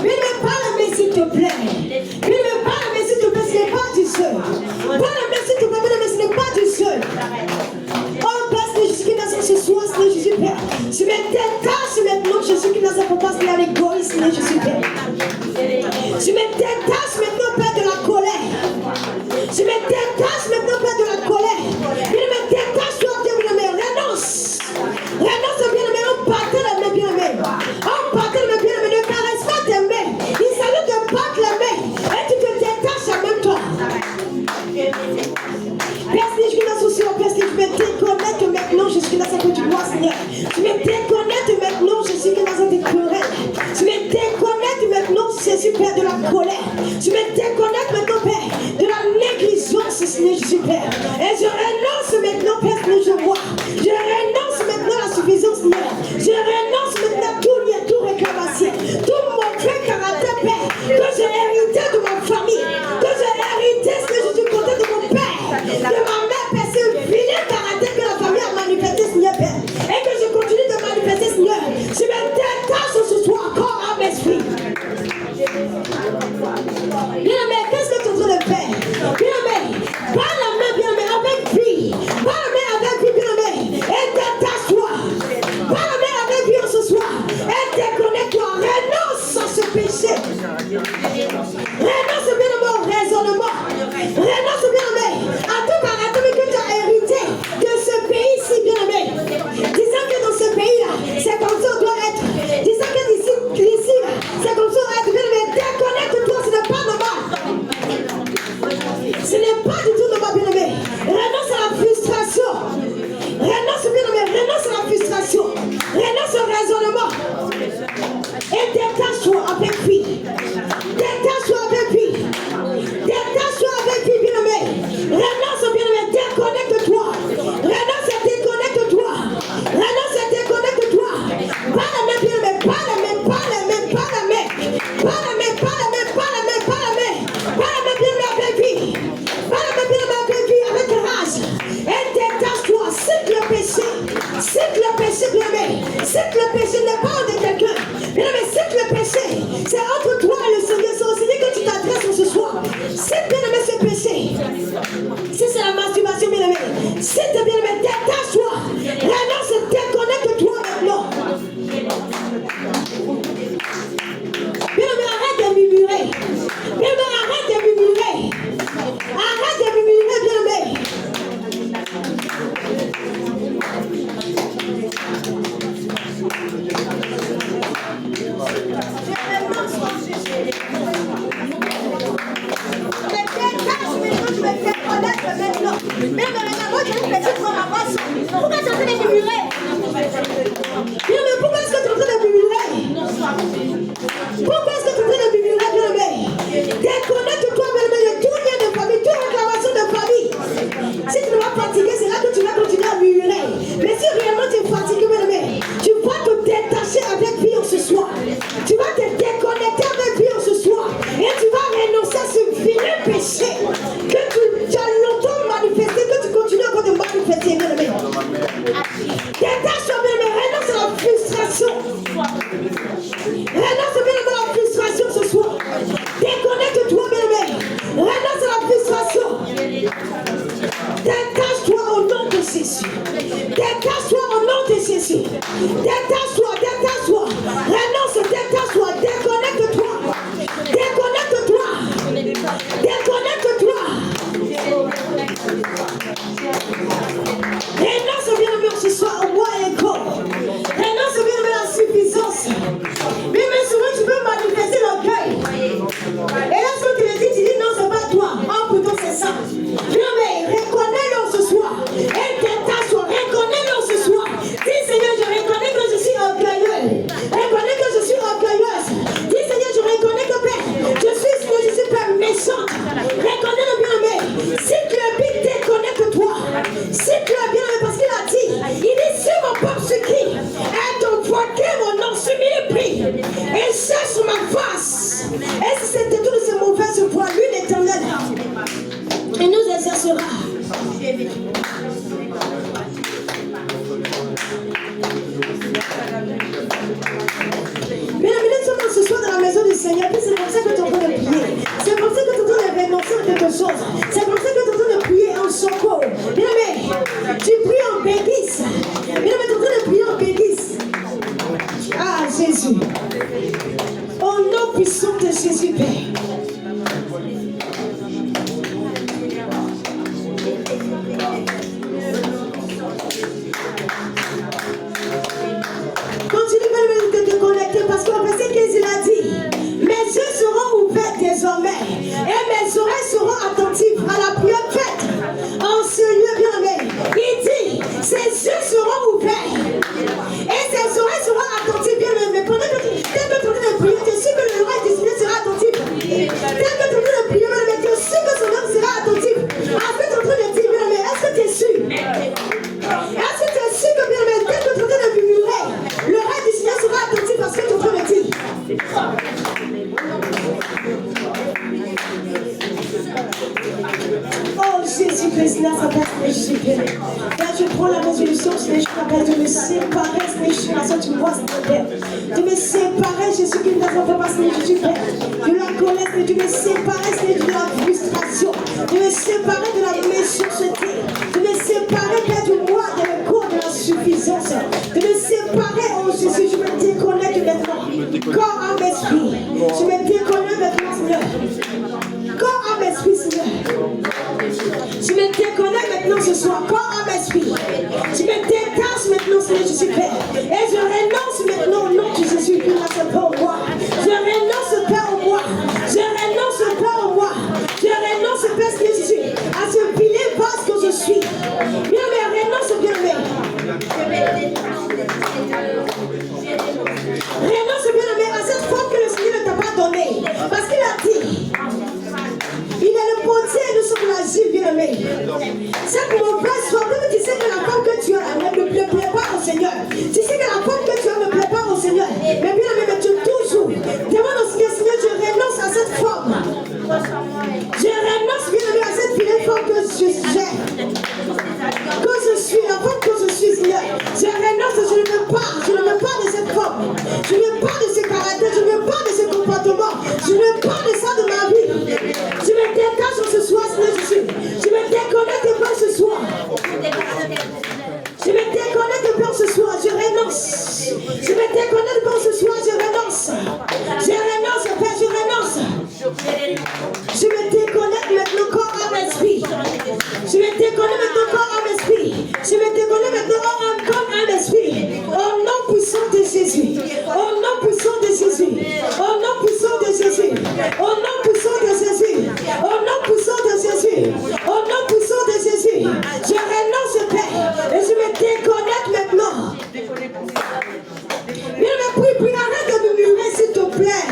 Mais ne pas la main, s'il te plaît. Mais ne pas la main, s'il te plaît, ce n'est pas du seul. Pas la main, s'il te plaît, mais ce n'est pas du seul. Oh, Père, Seigneur Jésus qui naît ce soir, Seigneur Jésus, Père. Je me détache maintenant, Jésus qui naît ce papa, Seigneur, l'égoïsme, Seigneur Jésus, Père. Je me détache maintenant, Père, de la colère. Je me détache maintenant, Père, de la colère. Je me détache, toi, bien aimé, renonce. Renonce, bien aimé, on battait la main, bien aimé. On battait la main, bien aimé, ne caresse pas tes mains. Il s'agit de battre la main. Et tu te détaches en même temps. Père, si je suis dans ce soir, Père, si je me déconnecte maintenant, je suis dans ce que tu vois, Seigneur. Je me déconnecte maintenant, je suis dans cette querelle. Je me déconnecte maintenant, Jésus, Père, de la colère. Je me déconnecte maintenant, Père, de la négligence, Seigneur Jésus, Père. Et je renonce maintenant, Père, que je vois. Je renonce maintenant à la suffisance, Seigneur. Je renonce maintenant à tout lien, tout réclamation, tout mon vrai caractère, Père, que j'ai hérité de ma famille, que j'ai hérité, Seigneur Jésus, côté de mon Père, de ma mère, Père, ce vilain caractère que la famille a manifesté, Seigneur, Père. Et que je continue de manifester, Seigneur. Je me détache ce soir, corps, âme, esprit. Bien aimé, qu'est-ce que tu es en train de faire? Bien aimé, pas la main, bien aimé, avec vie. Pas la main avec vie, bien aimé. Et détache-toi. Pas la main avec vie ce soir. Et déconnecte-toi. Renonce à ce péché. Renonce, bien aimé, au raisonnement. Renonce, bien aimé, à tout caractère que tu as hérité de ce pays-ci, bien aimé. Disant que dans ce pays-là, c'est comme ça on doit être. Disant que ici, c'est comme ça on doit être. Bien aimé, déconnecte-toi, ce n'est pas normal. Ce n'est pas du tout normal, bien aimé. Renonce à la frustration. Renonce, bien aimé, renonce à la frustration. Renonce au raisonnement. Et détache-toi avec lui. Détache-toi avec lui. Détache-toi avec lui, bien aimé. Renonce, bien aimé, déconnecte-toi. Renonce et déconnecte-toi. Renonce et déconnecte-toi. Pas la main, bien aimé, pas la main, pas la main, pas la main. Pas la main, pas la main, pas la main, pas la main. Pas la main, bien aimé, avec lui. C'est entre toi et le Seigneur. C'est au Seigneur que tu t'adresses ce soir. Si bien-aimé ce péché, si c'est la masturbation, bien-aimé, si t'es bien-aimé, détache-toi. Renonce, déconnecte-toi maintenant. Bien-aimé, arrête de murmurer. Bien-aimé, arrête de murmurer. Arrête de murmurer, bien-aimé. Pourquoi tu es en train de murmurer? Pourquoi est-ce que tu es en train de murmurer? Pourquoi est-ce que tu es en train de murmurer, bien-aimé? Déconnecte-toi, bien-aimé, de tout lien de famille, toute réclamation de famille. Si tu ne vas fatiguer, c'est là que tu vas continuer à murmurer. Mais si réellement tu es fatigué, bien-aimé, tu vas te détacher avec Dieu ce soir. Tu vas te déconnecter avec Dieu ce soir. Et tu vas renoncer à ce vilain péché que tu as longtemps manifesté, que tu continues encore de manifester, bien-aimé. Détache-toi, bien-aimé, renonce à la frustration. Renonce, bien-aimé, à la frustration ce soir. Déconnecte-toi, bien-aimé. Renonce à la frustration. Détache-toi au nom de Jésus. Détache-toi au nom de Jésus. Détache-toi, détache-toi. Renonce, détache-toi, déconnecte-toi. Déconnecte-toi. Déconnecte-toi. Renonce, bien-aimé, ce soir au moi et corps. Renonce, bien-aimé, à la suffisance. Mais souvent, tu peux manifester l'orgueil. Et lorsque tu le dis, tu dis non, c'est pas toi. Oh, plutôt c'est ça. Bien-aimé, reconnais-le ce soir. Et détache-toi, reconnais-le ce soir. Dis, Seigneur, je reconnais que je suis orgueilleux. Reconnais que je suis orgueilleuse. Dis, Seigneur, je reconnais que Père, je suis pas méchante. Reconnais-le, bien-aimé. Si tu es bien, déconnecte-toi. Si tu es bien-aimé, parce qu'il a dit, il dit, sur mon peuple ce qui est envoyé mon nom sur mille prix. Et cherche ma face. Et si c'était tout de ces mauvaises voies, lui l'Éternel, il nous exercera. Mesdames, nous sommes ce soir dans la maison du Seigneur, puis c'est comme ça que tu es en train de prier. C'est comme ça que tu es en train de renoncer à quelque chose. C'est comme ça que tu es en train de prier en secours. Bien-aimé, tu pries en béguisse. Bien-aimé, tu es en train de prier en béguisse. Ah, Jésus. Au nom puissant de Jésus, Père. Continue même de te connecter parce qu'au verset 15 il a dit, mes yeux seront ouverts désormais et mes oreilles seront attentives à la prière faite en ce lieu bien-aimé. Il dit, ses yeux seront ouverts et ses oreilles seront attentives bien-aimé. Pendant que tu es en train de prier, tu sais que l'oreille du Seigneur sera attentive. Dès que tu es en train de prier, bien-aimé, tu sais que son âme sera attentive. Est-ce que tu es en train de dire, bien-aimé, est-ce que tu es sûr? Est-ce que tu es sûr que bien-aimé, dès que tu es en train de murmurer, l'oreille du Seigneur sera attentive à ce que tu es en train de dire? Oh Jésus-Christ, là, ça passe, Jésus-Christ. Là, je prends la résolution, Seigneur, je t'appelle de me séparer, Seigneur, à ce que tu vois, Seigneur. De me séparer, Jésus, qui ne t'a pas passé, Jésus-Christ. De la colère, de me séparer, Seigneur, de la frustration. De me séparer de la méchanceté. De me séparer, Père, du moi, de le corps de la suffisance. De me séparer, oh Jésus, je me déconnecte maintenant. Corps, âme, esprit. Je me déconnecte maintenant, Seigneur. Corps, âme, esprit, Seigneur. Je me déconnecte maintenant ce soir, corps, âme, esprit. Je me détache maintenant, Seigneur, je suis Père. Et je renonce maintenant au nom de Jésus, qui n'a pas au moi. Je renonce, Père, au moi. Je renonce, Père, au moi. Je renonce, Père, Seigneur Jésus, à ce vilain vase que je suis. Bien, mais renonce, bien, mais. Renonce, bien, mais à cette forme que le Seigneur ne t'a pas donnée. Parce qu'il a dit, il est le potier et nous sommes l'asile, bien-aimé. Cette mauvaise forme, même tu sais que la femme que tu as ne plaît pas au Seigneur. Tu sais que la femme que tu as ne plaît pas au Seigneur. Mais bien-aimé, mais tu toujours demande au Seigneur, Seigneur, je renonce à cette forme. Je renonce, bien-aimé, à cette vilaine forme que je suis. Que je suis, la femme que je suis, Seigneur. Je renonce, je ne veux pas de cette forme. Je ne veux pas de ce caractère, je ne veux pas de ce comportement. mort. Je ne parle de ça de ma vie. Je me dégage ce soir, Seigneur Jésus. Je me déconnecte de Père ce soir. Je me déconnecte de Père ce soir. Je renonce. Je me déconnecte de Père ce soir. Je renonce. Je renonce, Père, je renonce. Je me déconnecte maintenant corps, âme, esprit. Je me déconnecte maintenant corps, âme, esprit. Je me déconnecte maintenant corps, âme, esprit. Au nom puissant de Jésus. Au nom puissant de Jésus. Au nom puissant de Jésus. Au nom puissant de Jésus. Au nom puissant de Jésus. Au nom puissant de Jésus. Je renonce, Père. Et je me déconnecte maintenant. Viens me prier, arrête de me murmurer, s'il te plaît.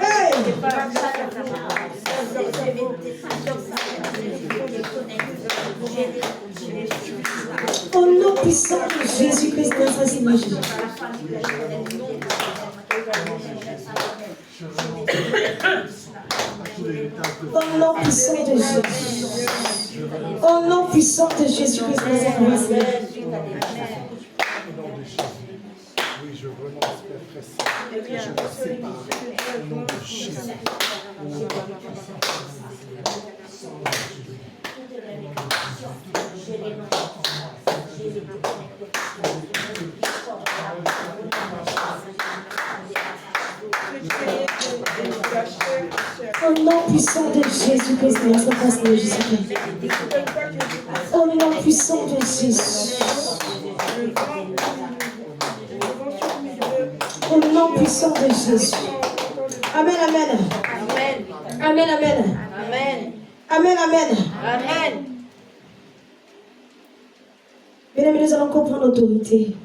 Hey. Au nom puissant de Jésus-Christ, notre Seigneur Jésus. Au nom puissant de Jésus. Au nom puissant de Jésus-Christ, notre Seigneur. Oui, je renonce, Père précieux. Je me sépare. Au nom de Jésus. Au nom puissant de Jésus-Christ, notre Seigneur Jésus-Christ. Au nom puissant de Jésus. Au nom puissant de Jésus. Amen, amen. Amen, amen. Amen, amen. Bien-aimés, nous allons comprendre l'autorité.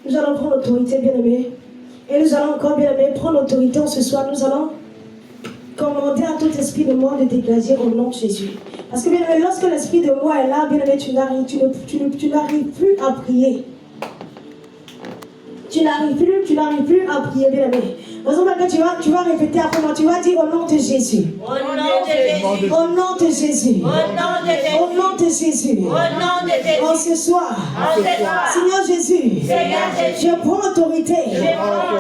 Nous allons prendre l'autorité, bien-aimés. Et nous allons encore, bien-aimés, prendre l'autorité ce soir. Nous allons commander à tout esprit de mort de dégager au nom de Jésus. Parce que, bien-aimé, lorsque l'esprit de mort est là, bien-aimé, tu n'arrives plus à prier. Tu n'arrives plus à prier, bien-aimé. Par exemple, tu vas répéter après moi, tu vas dire au nom de Jésus. Au nom de Jésus. Au nom de Jésus. Au nom de Jésus. Au nom de Jésus. Au nom de Jésus. En ce soir, Seigneur Jésus, je prends autorité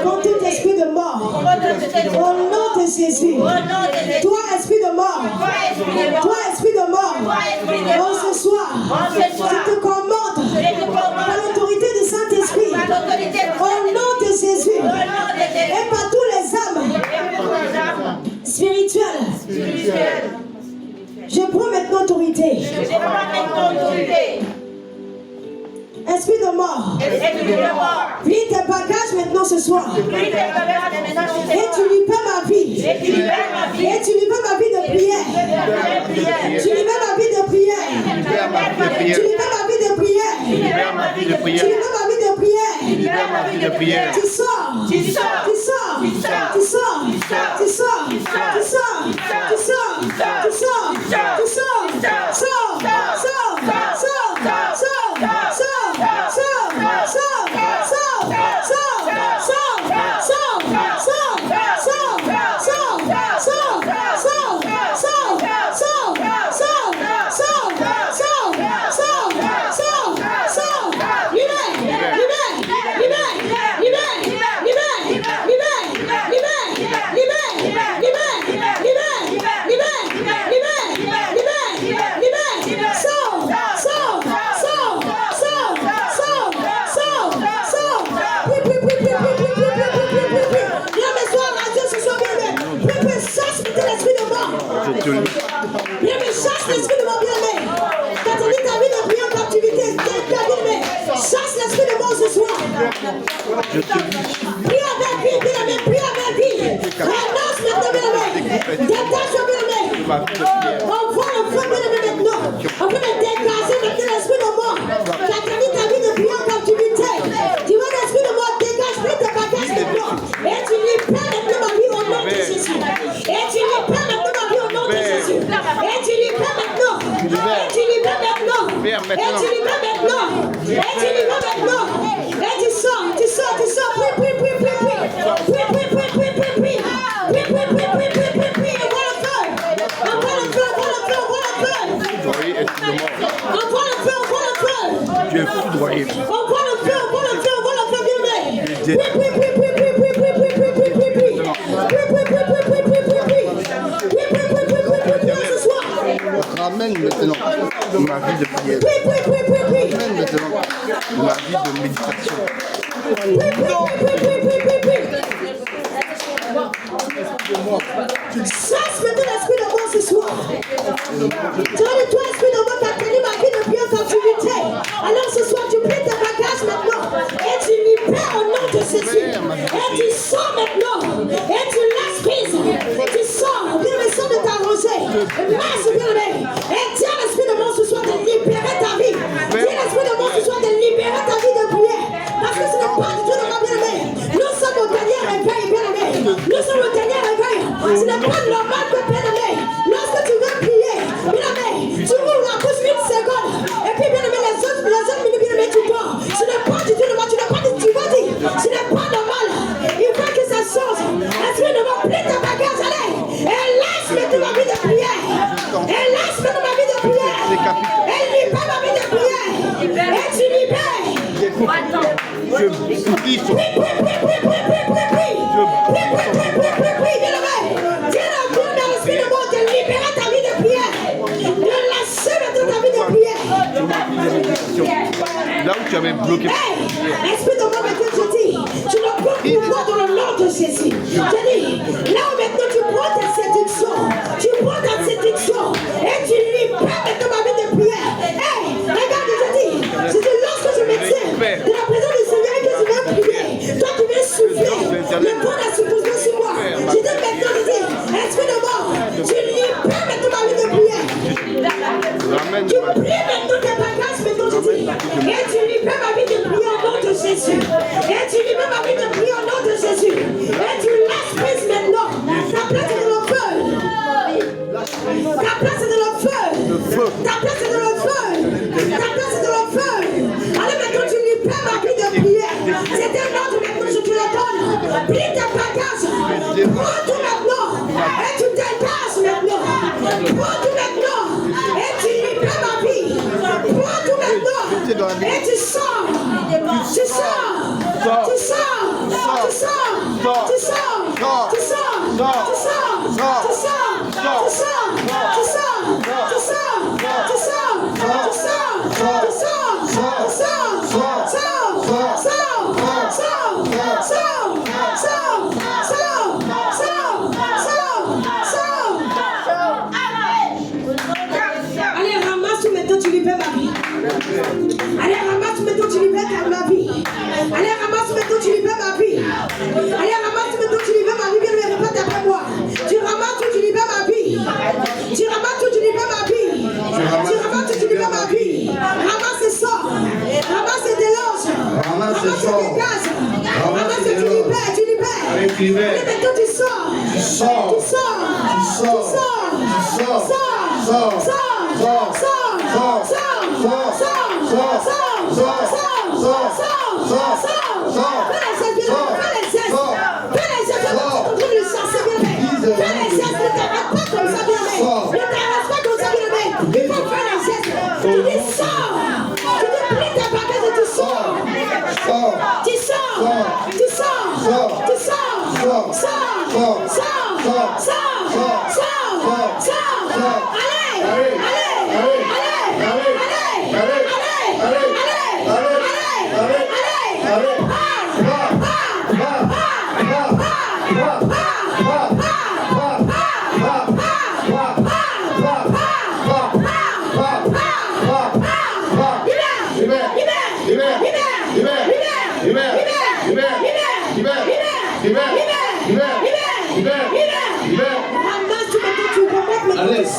contre tout esprit de mort. Au nom de Jésus. Toi, esprit de mort. Toi, esprit de mort. En ce soir, je te commande par l'autorité du Saint-Esprit. Au nom de Jésus. Et par tous les âmes spirituelles. Je prends maintenant autorité. Esprit de mort. Plie tes bagages maintenant ce soir. Et tu libères ma vie. Et tu libères ma vie de prière. Tu libères ma vie de prière. Tu libères ma vie de prière. Tu libères ma vie de prière. Tu sors. Tu sors. Tu sors. Tu sors. Tu sors. Tu sors. Tu sors. Tu sors. Tu sors. Tu sors. Sors. Sors. Sors. Bien, mais chasse l'esprit de mort, bien-aimé. Quand tu dis ta vie de prière en captivité, bien-aimé, chasse l'esprit de mort ce soir. Prie avec vie, bien-aimé, prie avec vie. Renonce maintenant, bien-aimé. Dégage, bien-aimé. On voit le feu, bien-aimé, maintenant. On peut dégager maintenant l'esprit de mort. Quand tu dis ta vie de prière en captivité, tu vois l'esprit de mort, dégage, prie tes bagages maintenant. Et tu libères maintenant ma vie au nom de Jésus. Et tu libères maintenant ma vie au nom de Jésus. Et tu libères maintenant. Et tu libères maintenant. Et tu libères maintenant. Et tu libères maintenant. Et tu sors, tu sors, tu sors. Prie, prie, prie, prie, prie. Prie, prie, prie, prie, prie, prie. Prie, prie, prie, prie, prie, prie, prie. Envoie le feu. Envoie le feu, envoie le feu, envoie le feu. Oui, excusez-moi. Envoie le feu, envoie le feu. Tu es arrive. On voit le feu, on voit le feu, on voit le feu, bien-aimé. Prie, prie, prie, prie, prie, prie, prie, prie, prie, prie, prie, prie, prie. Ramène maintenant ma vie de prière. Ramène maintenant ma vie de méditation. Chasse maintenant l'esprit de mort ce soir. Donne-toi l'esprit de mort qui a tenu ma vie depuis en captivité. Alors ce soir tu plies tes bagages maintenant et tu libères au nom de Jésus. Et tu sors maintenant et tu laisses prise. Tu sors, bien le sang de t'arranger. Marche bien le et tiens l'esprit de mort ce soir de libérer ta vie. Tiens l'esprit de mort ce soir de libérer ta vie de prière. Parce que ce n'est pas du tout de ma bien-aimé. Nous sommes au dernier réveil, bien-aimé. Nous sommes au dernier réveil. Ce n'est pas normal que, bien-aimé, lorsque tu veux prier, bien-aimé, tu ouvres la bouche 1 seconde. Et puis, bien-aimé, les autres minutes, bien-aimé, tu dors. Ce n'est pas du tout normal. Tu n'as pas dit, tu vas dire. Ce n'est pas normal. Il faut que ça change. Esprit de mort, plie ta bagage, allez. Et laisse maintenant ma vie de prière. Et laisse maintenant ma vie de prière. Et libère ma vie de prière. Et tu libères. Je prie sur là où tu avais bloqué. Esprit de mort, maintenant je dis, tu ne peux plus voir dans le nom de Jésus. Je dis, là où maintenant tu prends ta séduction, et tu libères maintenant ma vie de prière. Hey, regarde, je dis, lorsque je me tiens de la présence du Seigneur et que tu viens prier, toi tu viens souffler, le temps a supposé sur moi. Je dis maintenant, esprit de mort, tu libères maintenant ma vie de prière. Tu plies maintenant tes bagages, maintenant je dis, et tu libères ma vie de prière au nom de Jésus. Et tu libères ma vie de prière au nom de Jésus. Et tu laisses prise maintenant. Ta place est dans le feu. Ta place est dans le feu. Ta place est dans le feu. Ta place est dans le feu. Allez, maintenant tu libères ma vie de prière. C'est un ordre maintenant, je te le donne. Plie tes bagages. Prends tout maintenant. Et tu dégages maintenant. Prends tout maintenant. Et tu libères ma vie. Prends tout maintenant. Et tu sors. Tu sors. Tu sors. Tu sors. Tu sors. Tu sors. Tu sors. Tu sors. Tu sors. Tu sors. Tu sors. Tu sors. Tu sors. Tu sors. Tu sors. Tu allez, ramasse tout maintenant, tu libères ma vie. Allez, ramasse tout maintenant, tu libères ma vie. Allez, ramasse tout maintenant, tu libères ma vie. Allez, ramasse tout maintenant, tu libères ma vie. Viens me répéter après moi. Tu ramasses tout, tu libères ma vie. Tu ramasses tout, tu libères ma vie. Tu ramasses tout, tu libères ma vie. Ramasse et sors. Ramasse et déloge. Ramasse et dégage. Ramasse et tu libères, tu libères. Allez, maintenant tu sors. Tu sors. Tu sors. Tu sors. Tu sors. Sors. Sors.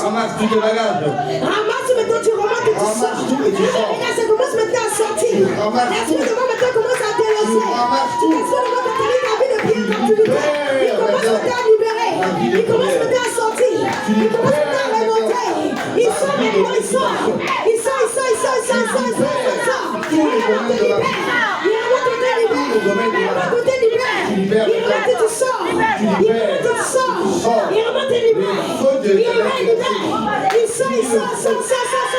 Ramasse tout tes bagages. Ramasse maintenant, tu remontes et tu sors. Regarde, ça commence maintenant à sortir. L'esprit de moi maintenant commence à délaisser. L'esprit de moi maintenant ta vie de prière comme tu le fais. Il commence maintenant à libérer. Il commence maintenant à sortir. Il commence maintenant à remonter. Il sort maintenant, il sort. Il sort. Il remonte et libère. Il remonte et libère. Il remonte et libère. Il remonte et tu sors. Il remonte et tu sors. Il remonte et libère. Il remonte et libère. Il sort.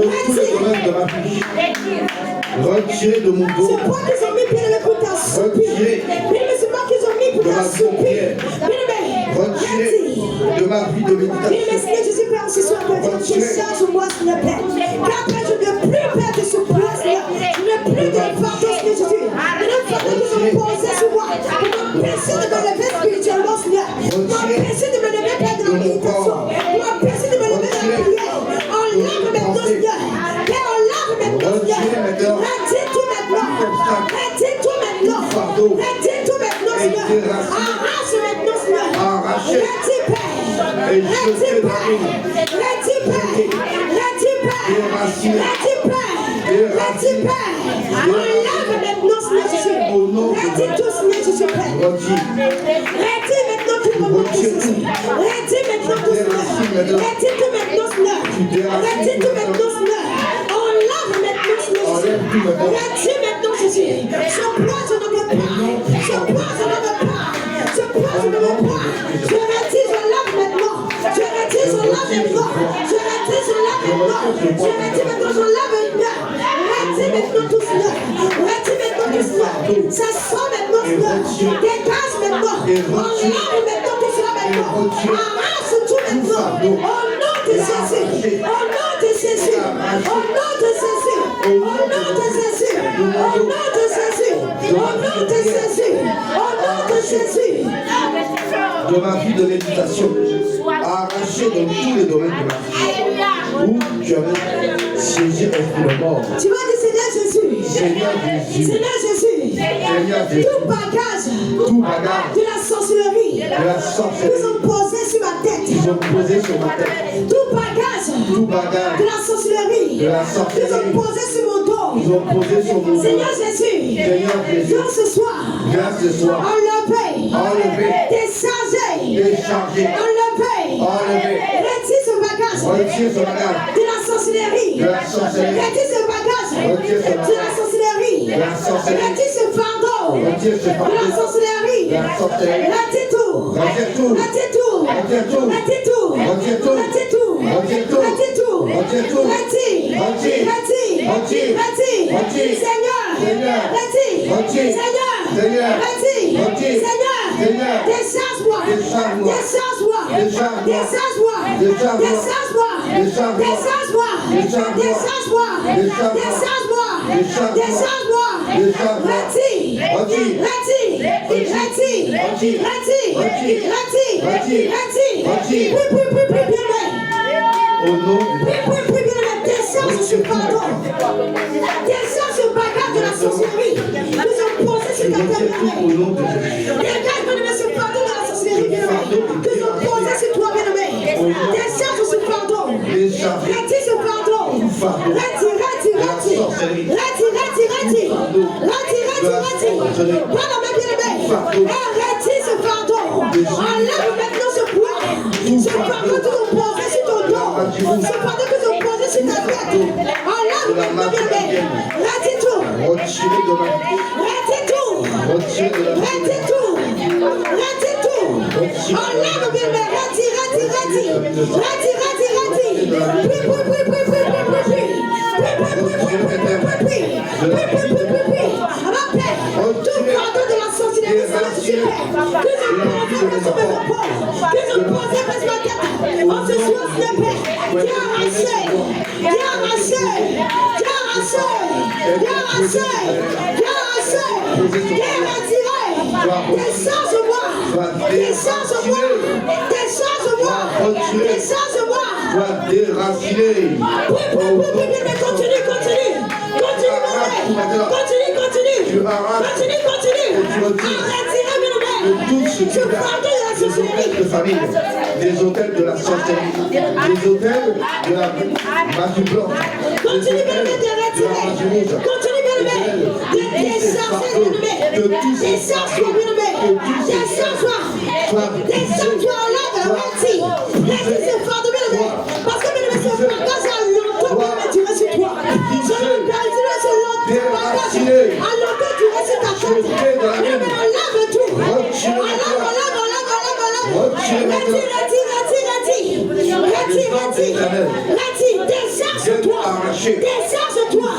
de tous les domaines de ma vie. Retiré de mon Ce dos. poids qu'ils ont mis, bien-aimé, pour t'assoupir. Bien-aimé, ce poids qu'ils ont mis pour t'assoupir. Bien-aimé, Retiré de ma vie de bien-aimé, méditation. Seigneur Jésus, Père, ce soir, Père, tu charge-moi, Seigneur, Père. Car, Père, je ne veux plus perdre ce poids, Seigneur. Je ne veux plus de fardeau, Seigneur Jésus. Je ne veux pas que vous me posez sur moi. Pour m'empêcher de me lever spirituellement, Seigneur. Pour m'empêcher de me lever, Père, dans la méditation. Pour m'empêcher de me lever dans la prière. Enlève maintenant, Seigneur. Père, enlève maintenant, Seigneur. Retire tout maintenant. Retire tout maintenant. Retire tout maintenant, Seigneur. Arrache maintenant, Seigneur. Retire, Père. Retire, Père. Retire, Père. Retire, Père. Retire, Père. Retire, Père. Enlève maintenant, Seigneur Jésus. Retire tout, Seigneur Jésus, Père. Retire maintenant tout, mon Jésus. Retire maintenant tout, Seigneur. Retire tout maintenant, Seigneur. Retire tout maintenant, Seigneur. Enlève maintenant, Seigneur Jésus. Retire maintenant, Jésus. Ce poids, je ne veux pas. Ce poids, je ne veux pas. Ce poids, je ne veux pas. Je retire, je lave maintenant. Je retire, je lave maintenant. Je retire, je lave maintenant. Je retire maintenant, je lave maintenant. Retire maintenant tout, Seigneur. Retire maintenant tout, Seigneur. Ça sort maintenant, Seigneur. Dégage maintenant. Enlève maintenant tout cela maintenant. Arrache tout maintenant. Au nom de Jésus. Au nom de Jésus. Au nom de Jésus. Au nom de Jésus. Au nom de Jésus. Au nom de Jésus. Au nom de Jésus. De ma vie de méditation. Arraché dans tous les domaines de ma vie. Où tu avais saisi esprit de mort. Tu vas dire Seigneur Jésus. Seigneur Jésus. Seigneur Jésus. Seigneur Jésus. Tout bagage Tout bagage de la sorcellerie de la sorcellerie. qu'ils ont posé sur ma tête. Ils ont posé sur ma tête. Tout bagage Tout bagage de la sorcellerie de la qu'ils sorcellerie. ont posé sur mon dos. Ils ont posé sur mon dos. Seigneur Jésus. Seigneur Jésus. Viens ce soir. Viens ce soir. Enlever. Enlever. Décharger. Décharger. Enlever. Enlever. Retire ce bagage Retire ce bagage. de la sorcellerie. De la sorcellerie. Retire ce bagage Retire ce de la sorcellerie. De la sorcellerie. Retire ce fardeau Retire ce fardeau. de la sorcellerie. De la sorcellerie. Retire tout. Retire tout. Retire tout. Retire tout. Retire tout. Retire tout. Retire tout. Retire tout. Retire tout. Retire tout. Retire. Retire. Retire. Retire. Retire. Retire. Seigneur. Seigneur. Retire. Retire. Seigneur. Seigneur. Retire. Retire. Seigneur. Seigneur. Décharge-moi. Décharge-moi. Décharge-moi. Décharge-moi. Décharge-moi. Décharge-moi. Décharge-moi. Décharge-moi. Décharge-moi. Décharge-moi. Décharge-moi. Décharge-moi. Décharge-moi. Décharge-moi. Retire. Retire. Retire. Retire. Retire. Retire. Retire. Retire. Retire. Retire. Retire. Puis, bien-aimé. Au nom de Puis, bien-aimé. Décharge ce pardon. Décharge ce bagage de la sorcellerie. Nous ont posé sur ta Jésus. tête, Tout au bien-aimé. nom de Jésus. Dégage, bien-aimé, ce pardon de la sorcellerie, bien-aimé. Que nous posons sur toi, bien-aimé. Décharge ce pardon. Décharge. Retire ce pardon. Fardeau. Retire, retire, De la retire. sorcellerie. Retire, retire, retire. Fardeau. Retire, De la retire, sorcellerie. retire. Bien-aimé, bien-aimé. Fardeau. Retire ce pardon. Enlève maintenant ce poids. Ce pardon que nous posons sur ton dos. Ce pardon que nous posons sur ta tête. Enlève maintenant, bien-aimé. Retire tout. Retiré de ma vie. Retire tout. Retiré de la vie. Retire tout. Retire tout. Enlève, bien-aimé. Retire, retire, retire. Retire, retire, retire. Puis. Tout pardon de la sorcellerie, c'est le super. Que je posais sur mes épaules. Que je posais sur ma tête. En ce soir, c'est le Père. Viens arracher. Viens arracher. Viens arracher. Viens arracher. Viens arracher. Viens retirer. Décharge-moi. Décharge-moi. Décharge-moi. Décharge-moi. Sois déraciné. Mais continue, continue. Continue, bébé. Continue, continue. Tu arraches. Continue, continue. Et tu retires. Retirez, De bébé. tout ce qui Je pardonne la des hôtels sorcellerie. de famille, des hôtels de la sorcellerie, des hôtels de la magie blanche, des Continue, hôtels bébé, de de la retirer. magie rouge, Continue, bébé. De décharger, bébé. Décharge-toi, bébé. Décharge-toi. Décharge-toi, enlève, retire. Retire ce fardeau, bébé. Parce que, bébé, ce bagage a longtemps duré sur toi. Ce bagage duré sur longtemps. A longtemps duré sur ta tête. Bébé, enlève tout. Enlève. Retire. Retire, décharge-toi. arracher. Décharge-toi.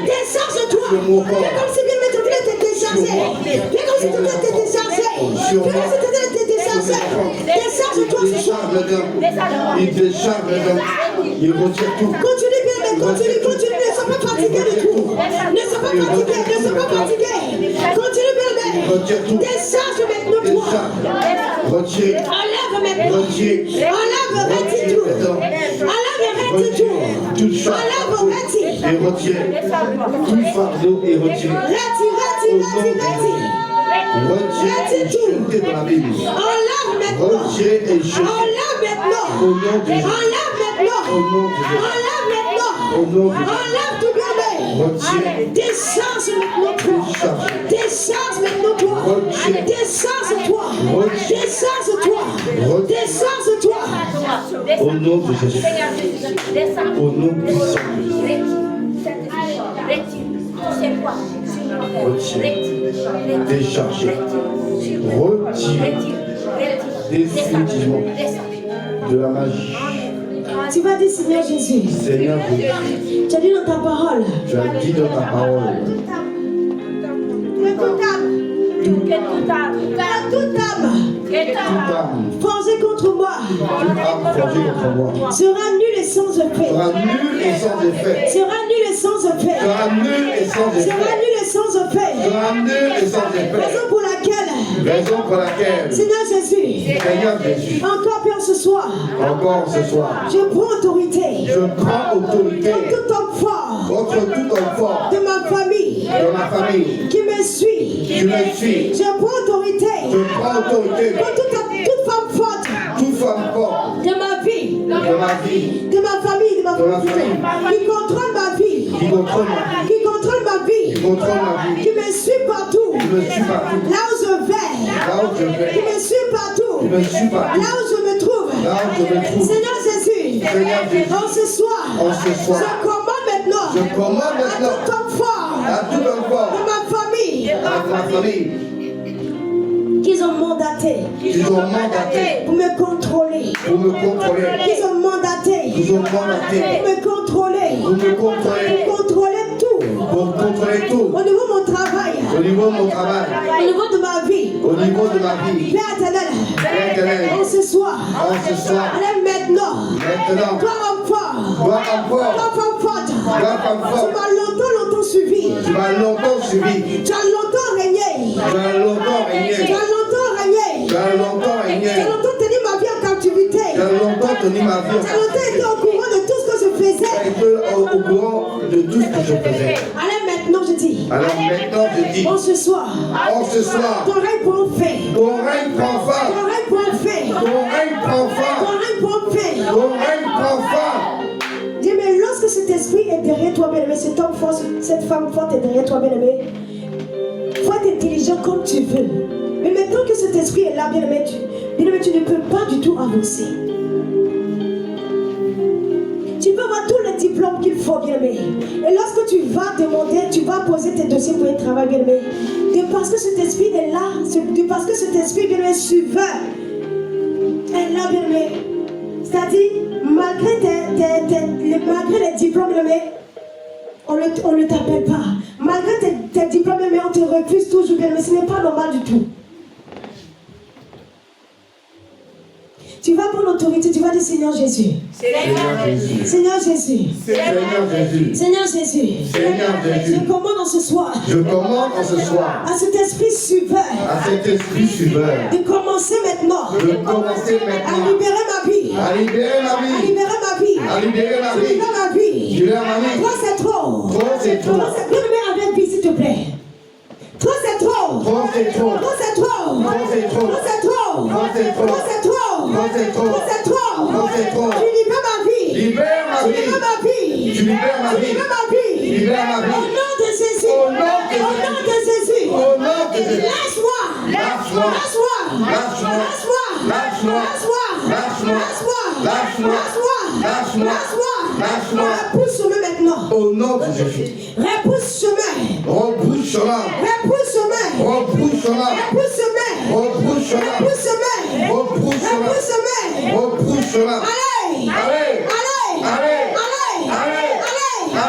Décharge-toi. Fais comme si bien tu voulais te décharger. Fais comme si tu voulais te décharger. Fais comme si tu voulais te décharger. Décharge-toi ce soir. Il décharge les dents. Il retire tout. Continue bien, mais continue. Ne sois pas fatigué du tout. Ne sois pas fatigué. Continue bien, mais Retire tout. décharge maintenant toi. Décharge. Retire. Enlève maintenant. Retire. Enlève, retire tout. Enlève, retire tout. Toute charge. Enlève, retire. Et retire. Tout fardeau est retiré. Retire. Retirez et jetez dans la Bible. Enlève maintenant. Retirez et jetez. Enlève maintenant. Au nom de Jésus. Enlève maintenant. Au nom de Jésus. Enlève maintenant. Au nom de Jésus. Enlève tout bien. Retirez. Décharge maintenant toi. Décharge maintenant toi. Retirez. Décharge-toi. Retirez. Décharge-toi. Retirez. Décharge-toi. Au nom de Jésus. Au nom puissant de Jésus. Retirez. Déchargez. Retirez. Définitivement de la magie. Tu vas dire Seigneur Jésus. Seigneur Jésus. Tu as dit dans ta parole. Tu as dit dans ta parole. Toute âme forgée contre moi Forgé contre moi. sera nulle et sans effet. Sera nul et sans effet. Sera nulle et sans effet. Sera nul et sans Sera effet. nulle et sans effet. Sera nul et sans effet. Raison pour laquelle, Raison pour laquelle, Seigneur Jésus, Seigneur Jésus, encore Père ce soir, encore ce soir, je prends autorité je prends autorité contre tout homme fort contre tout homme fort de ma famille de ma famille qui me suit. qui me suit. Je prends autorité Je prends autorité contre toute femme forte toute femme forte de ma vie, de ma vie, de ma famille, de ma De ma famille, qui contrôle ma vie, qui contrôle ma vie, qui contrôle ma vie, qui contrôle ma vie, qui me suit partout, qui me suit partout, là où je vais, là où je qui vais, me suit partout, qui me suit partout, là où je me trouve. là où je me trouve. Seigneur Jésus, Seigneur Jésus, en ce soir, en ce soir, je commande maintenant je commande à maintenant tout homme fort à tout homme de fort ma famille de ma famille qu'ils ont mandaté qu'ils ont mandaté pour me contrôler, pour me contrôler, qu'ils ont mandaté qu'ils ont mandaté pour me contrôler, pour me contrôler, pour contrôler tout pour contrôler tout au niveau de mon travail, au niveau de mon travail, au niveau de ma vie. au niveau de ma vie. Père éternel, Père éternel, en ce soir, en ce soir, allez maintenant, maintenant, toi enfant, toi encore, toi femme forte, toi femme tu forte, m'as longtemps suivi, tu m'as longtemps suivi, tu as longtemps régné, tu as longtemps tu régné, as longtemps régné, tu as longtemps tu régné, as longtemps tenu ma vie en captivité, tu as longtemps tenu ma vie, tu as longtemps été au courant de tout ce que je tu as faisais. été au courant de tout ce que je faisais. Allez maintenant, je dis, Alors maintenant je dis, en ce soir, en ce soir, ton règne prend fin, ton règne prend fin, ton règne prend fin, ton règne prend ton fin, règne prend fin. ton règne prend fin. Dis, mais lorsque cet esprit est derrière toi, bien-aimé, cet homme fort, cette femme forte est derrière toi, bien-aimé, faut être intelligent comme tu veux. Mais maintenant que cet esprit est là, bien-aimé, tu ne peux pas du tout avancer. Tu peux avoir tous les diplômes qu'il faut, bien-aimé. Et lorsque tu vas demander, tu vas poser tes dossiers pour un travail, bien-aimé. De parce que cet esprit est là, de parce que cet esprit, bien-aimé, suiveur est là, bien-aimé. C'est-à-dire, malgré les diplômes, bien-aimé, on ne t'appelle pas. Malgré tes diplômes, bien-aimé, on te refuse toujours, bien-aimé. Ce n'est pas normal du tout. Tu vas prendre l'autorité, tu vas dire Seigneur Jésus. Seigneur Jésus, Seigneur Jésus. Seigneur Jésus, Seigneur Jésus. Seigneur Jésus, Je commande en ce soir je commande en ce soir à cet esprit suiveur à cet esprit suiveur de commencer maintenant de commencer à maintenant libérer ma vie. à libérer ma À vie, libérer ma vie. à libérer ma vie, Libère ma vie. libérer ma vie. Toi c'est trop. Trop c'est trop, Toi c'est bien avec vie s'il te plaît. Toi c'est trop. trop c'est trop, Toi c'est trop. trop c'est trop, Toi c'est trop. trop c'est trop, Toi c'est trop. trop c'est trop, Toi c'est trop. trop c'est trop. Tu libères ma vie. Libère ma Tu vie, libères ma vie. tu libères ma Tu vie, libères ma vie. libère ma Au vie, nom de Jésus. Au nom de Jésus. Au nom de Jésus. au nom de Jésus. Lâche-moi. Lâche-moi. Lâche-moi. Lâche-moi. Lâche-moi. Lâche-moi. Lâche-moi. Lâche-moi. Lâche-moi. Lâche-moi. Lâche-moi. Repousse chemin maintenant. Au nom de Jésus. Repousse chemin. Rebrousse chemin, Repousse chemin. rebrousse chemin, Repousse chemin. rebrousse chemin, Repousse chemin. rebrousse chemin, Repousse chemin. rebrousse chemin. Allez. Allez, Allez. allez, Allez. allez, Allez.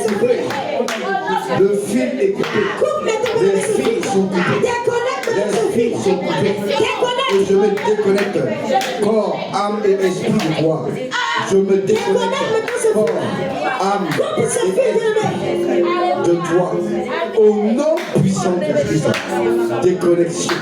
coupé. Le fil est coupé. Coupe maintenant Les ce fil. fils sont coupés. Déconnecte maintenant ce Les fil. fils sont coupés. Déconnecte. Et je me déconnecte. Corps, âme et esprit de toi. Je me déconnecte. Corps, âme Coupe ce fil, et bien-aimé. de toi. Au nom puissant de Christ. Déconnexion.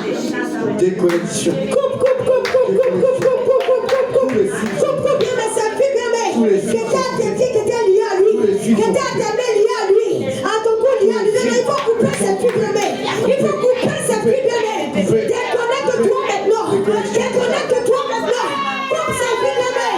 Déconnexion. Coupe, coupe, coupe, coupe, coupe, coupe, coupe, coupe, coupe, coupe, Tous les fils. coupe, coupe, bien, mais ça fait bien, mais Tous les fils. qui était à tes pieds, qui était lié à lui, Tous les fils qui était à tes mains lié à lui, à ton cou lié à lui. Il faut couper cette fille, bien, mais il faut couper cette fille, bien, mais déconnecte-toi maintenant. Déconnecte-toi maintenant. Coupe cette fille, bien, mais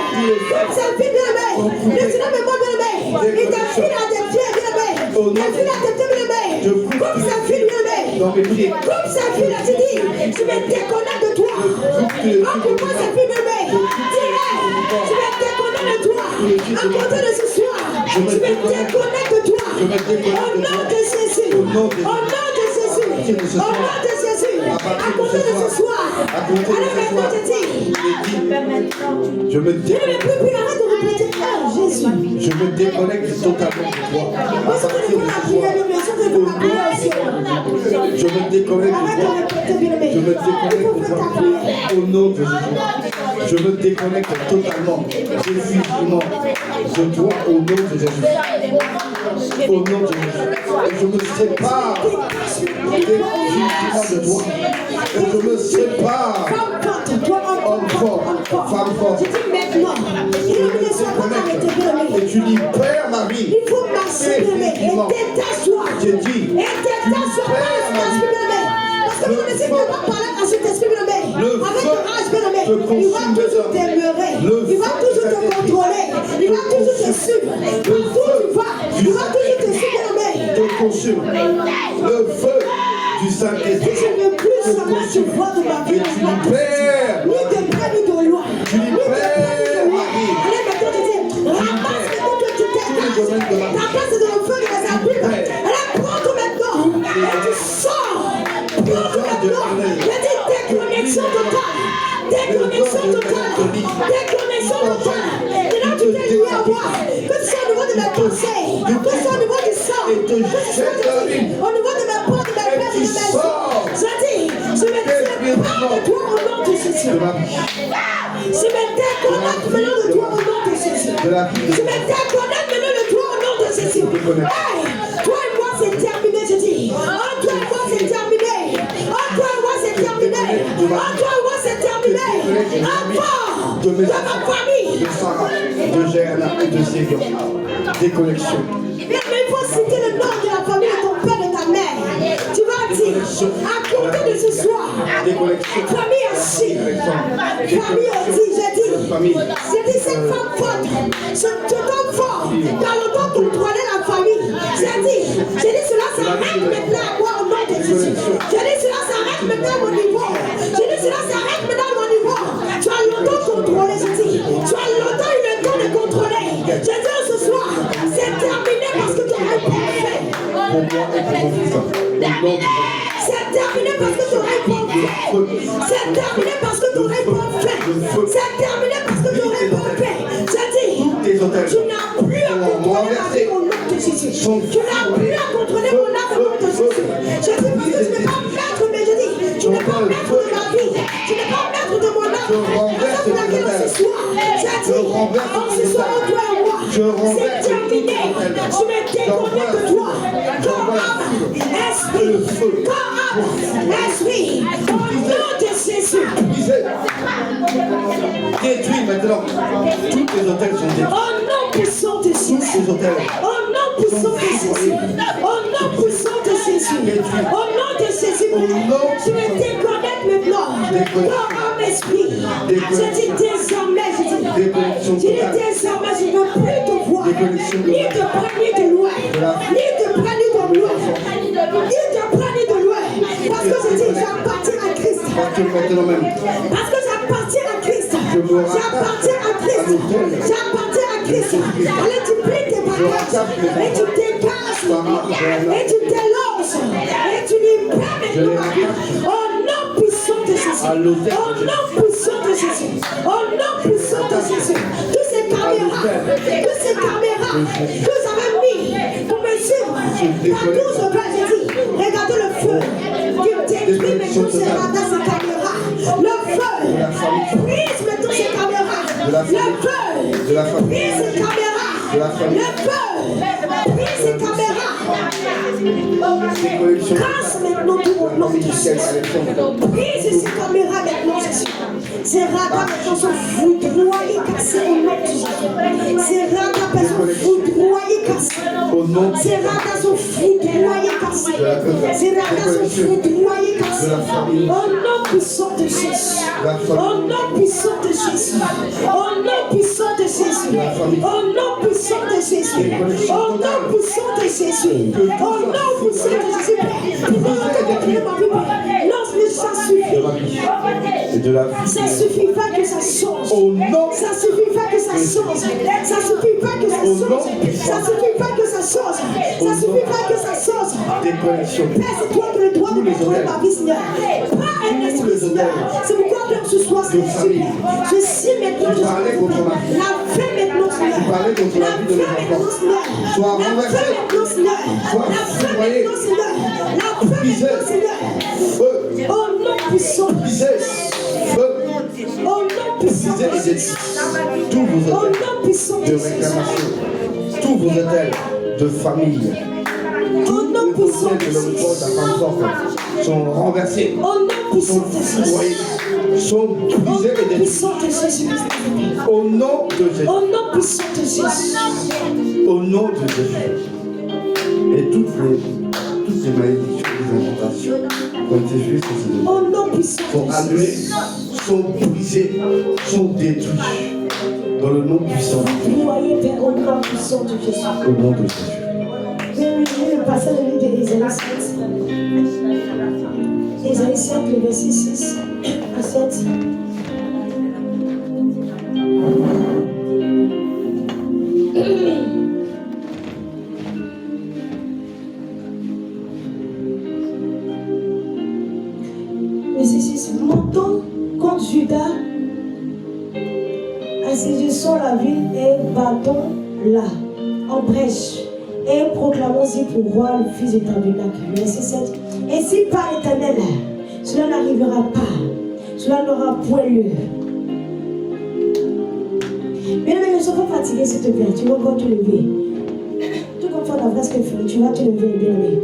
coupe cette fille, bien, mais le Seigneur me montre, bien, mais il t'a filé à tes pieds, bien, mais il t'a filé à tes pieds, bien, mais coupe cette fille, bien, mais Dans mes pieds. coupe cette fille, là, tu dis, je me déconnecte de toi. En coupant cette fille, bien, mais je me déconnecte de toi. À côté de ce soir, je me déconnecte de toi. Au nom de Jésus. Au nom de Jésus. Au nom de Jésus. À côté de ce soir. Alors maintenant, je dis. Je me Je ne veux déconnecte. plus arrête de répéter. Ah, Jésus. Je me déconnecte totalement de toi. À Moi, je partir veux de la ce prière, soir. mais je veux la prière aussi. Je me déconnecte Arrête de de toi. répéter, bien aimé. Je me Il faut déconnecte de faire toi. ta prière. Au nom de Jésus. Je me déconnecte totalement. Définitivement de toi au nom de Jésus. Au nom de Jésus. Et je me sépare définitivement de toi. Et je me sépare. Homme fort, femme forte. Je dis maintenant, il ne soit pas arrêté, bien aimé. Et tu libères ma vie. Il faut marcher, bien aimé. Et détache-toi. J'ai dit. Et détache-toi par cet esprit, bien aimé. Parce que vous ne savez pas parler à cet esprit, bien aimé. Avec ton rage, bien aimé. Il va toujours t'aimer. Il va toujours te contrôler. Il va toujours te suivre. Partout où tu vas, il va toujours te suivre, bien aimé. Te consume. Le feu du Saint-Esprit. Je ne veux plus seulement te voir de ma vie. Et tu libères. Ni de près ni de loin. Tu libères ma vie. Allez, maintenant, je dis, ramasse maintenant que tu dégages. Ta place est dans le feu de les abîmes. Allez, prends-toi maintenant. Et tu sors. Prends-toi maintenant. Je dis déconnexion totale. Déconnexion totale. Déconnexion totale. Et là, tu t'es lié à moi. Que ce soit au niveau de mes pensées. Que ce soit au niveau du sang. Que ce soit au niveau de mes portes, de mes plaies, de mes mains. Je dis, je me sépare de toi au nom de Jésus. De ma vie. Je me déconnecte maintenant de toi au nom de Jésus. De la vie. Je me déconnecte maintenant de toi au nom de Jésus. Hey, toi et moi c'est terminé, je dis. Oh, toi et moi c'est terminé. Oh, toi et moi c'est terminé. Oh, toi et moi c'est terminé. Enfant de ma famille. De Sarah, de Gerna et de Séguin. Déconnexion. Mais il faut citer le nom de la famille de ton père et de ta mère. Tu vas dire, à côté de ce soir, famille assis, famille aussi, j'ai dit cette femme forte, cet homme fort, dans le temps contrôler la famille. J'ai dit cela s'arrête maintenant à moi au nom de Jésus. J'ai dit cela s'arrête maintenant à mon niveau. J'ai dit cela s'arrête maintenant à mon niveau. Tu as longtemps contrôlé, j'ai dit. Tu as longtemps eu le temps de contrôler. J'ai dit ce soir, c'est terminé parce que tu aurais pas fait. Pour moi et pour mon fils. Au nom de Jésus. C'est terminé parce que tu aurais pas fait. C'est terminé parce que tu aurais pas fait. C'est terminé parce que tu aurais pas fait. J'ai dit, tu n'as plus à contrôler ma vie au nom de Jésus. Tu n'as plus à contrôler mon âme au nom de Jésus. Je dis parce que tu n'es pas maître, mais je dis, tu n'es pas maître de ma vie. Tu n'es pas maître de mon âme. C'est pour laquelle ce soir, j'ai dit, en ce soir, toi et moi, c'est terminé. Je me déconnecte de toi. Corps, âme, esprit. Corps, âme, esprit. Au nom de Jésus. Détruis maintenant. Tous les hôtels sont détruits. Au nom puissant de Tous Jésus. les hôtels. Au nom puissant de Jésus. Au nom puissant de Jésus. Au nom de Jésus. Je me déconnecte maintenant. Corps, âme, esprit. Je dis désormais, je dis désormais, je ne veux plus te voir. Ni de près, ni de loin. Ni de près, ni de loin. Ni de près, ni de loin. Parce que je dis, j'appartiens à Christ. Parce que maintenant même. Parce que j'appartiens à Christ. J'appartiens à Christ. J'appartiens à Christ. Allez, tu plies tes bagages. Et tu dégages. Et tu t'éloges. Et tu libères maintenant ma vie. Au nom puissant de Jésus. Au nom puissant de Jésus. Au nom puissant de Jésus. Tous ces caméras que vous avez mis pour Partout où je vais, j'ai dit, regardez le feu qui détruit maintenant ces radars, ces caméras. Le feu brise maintenant ces caméras. Le feu brise ces caméras. Le feu brise ces caméras. Casse maintenant tout au nom de Jésus. Brise ces caméras maintenant, Jésus. Ces radars maintenant sont foudroyés, cassés au nom de Jésus. Ces radars sont foudroyés, cassés. Ces radars sont foudroyés, cassés. Ces radars sont foudroyés, cassés. Au nom puissant de Jésus. Au nom puissant de Jésus. Au nom puissant de Jésus. Au nom puissant de Jésus. Au nom puissant de Jésus. Au nom puissant de Jésus. Lance-le, ça suffit. Ça suffit pas que ça change. Ça suffit pas que ça change. Ça suffit pas que ça change. Ça suffit pas que ça change. Ça suffit pas que ça change. Père, c'est toi qui as le droit de contrôler ma vie, Seigneur. Pas un esprit, Seigneur. C'est pourquoi Père, ce soir, c'est super. Je suis maintenant, la fin maintenant, Seigneur. La fin maintenant, Seigneur. La fin maintenant, Seigneur. La fin maintenant, Seigneur. La fin maintenant, Seigneur. Oh non, puissant. Oh non, puissant. Tous vos hôtels de réclamation, tous vos hôtels de famille, tous vos hôtels de l'homme forte, la femme forte sont renversés, sont foudroyés, sont brisés et détruits. Au nom de Jésus. Au nom puissant de Jésus. Au nom de Jésus. Et toutes les malédictions, les incantations ont été jouées sur ces Au nom puissant sont annulées, sont brisées, sont détruites. Dans le nom puissant de Jésus. Voyez, Père, au nom puissant de Jésus. Au nom de Jésus. Je vais lire le passage de l'Ésaïe 7. Ésaïe 7, le verset 6 à 7. Verset 6. Montons contre Judas, assaisissons la ville et battons-la en brèche. Et proclamons-y pour roi le fils du tabernacle. Verset 7. Et si par l'Éternel, cela n'arrivera pas, cela n'aura point lieu. Bien aimé, ne sois pas fatigué s'il te plaît. Tu vas encore te lever. Tout comme toi, la presque fini, tu vas te lever, bien aimé.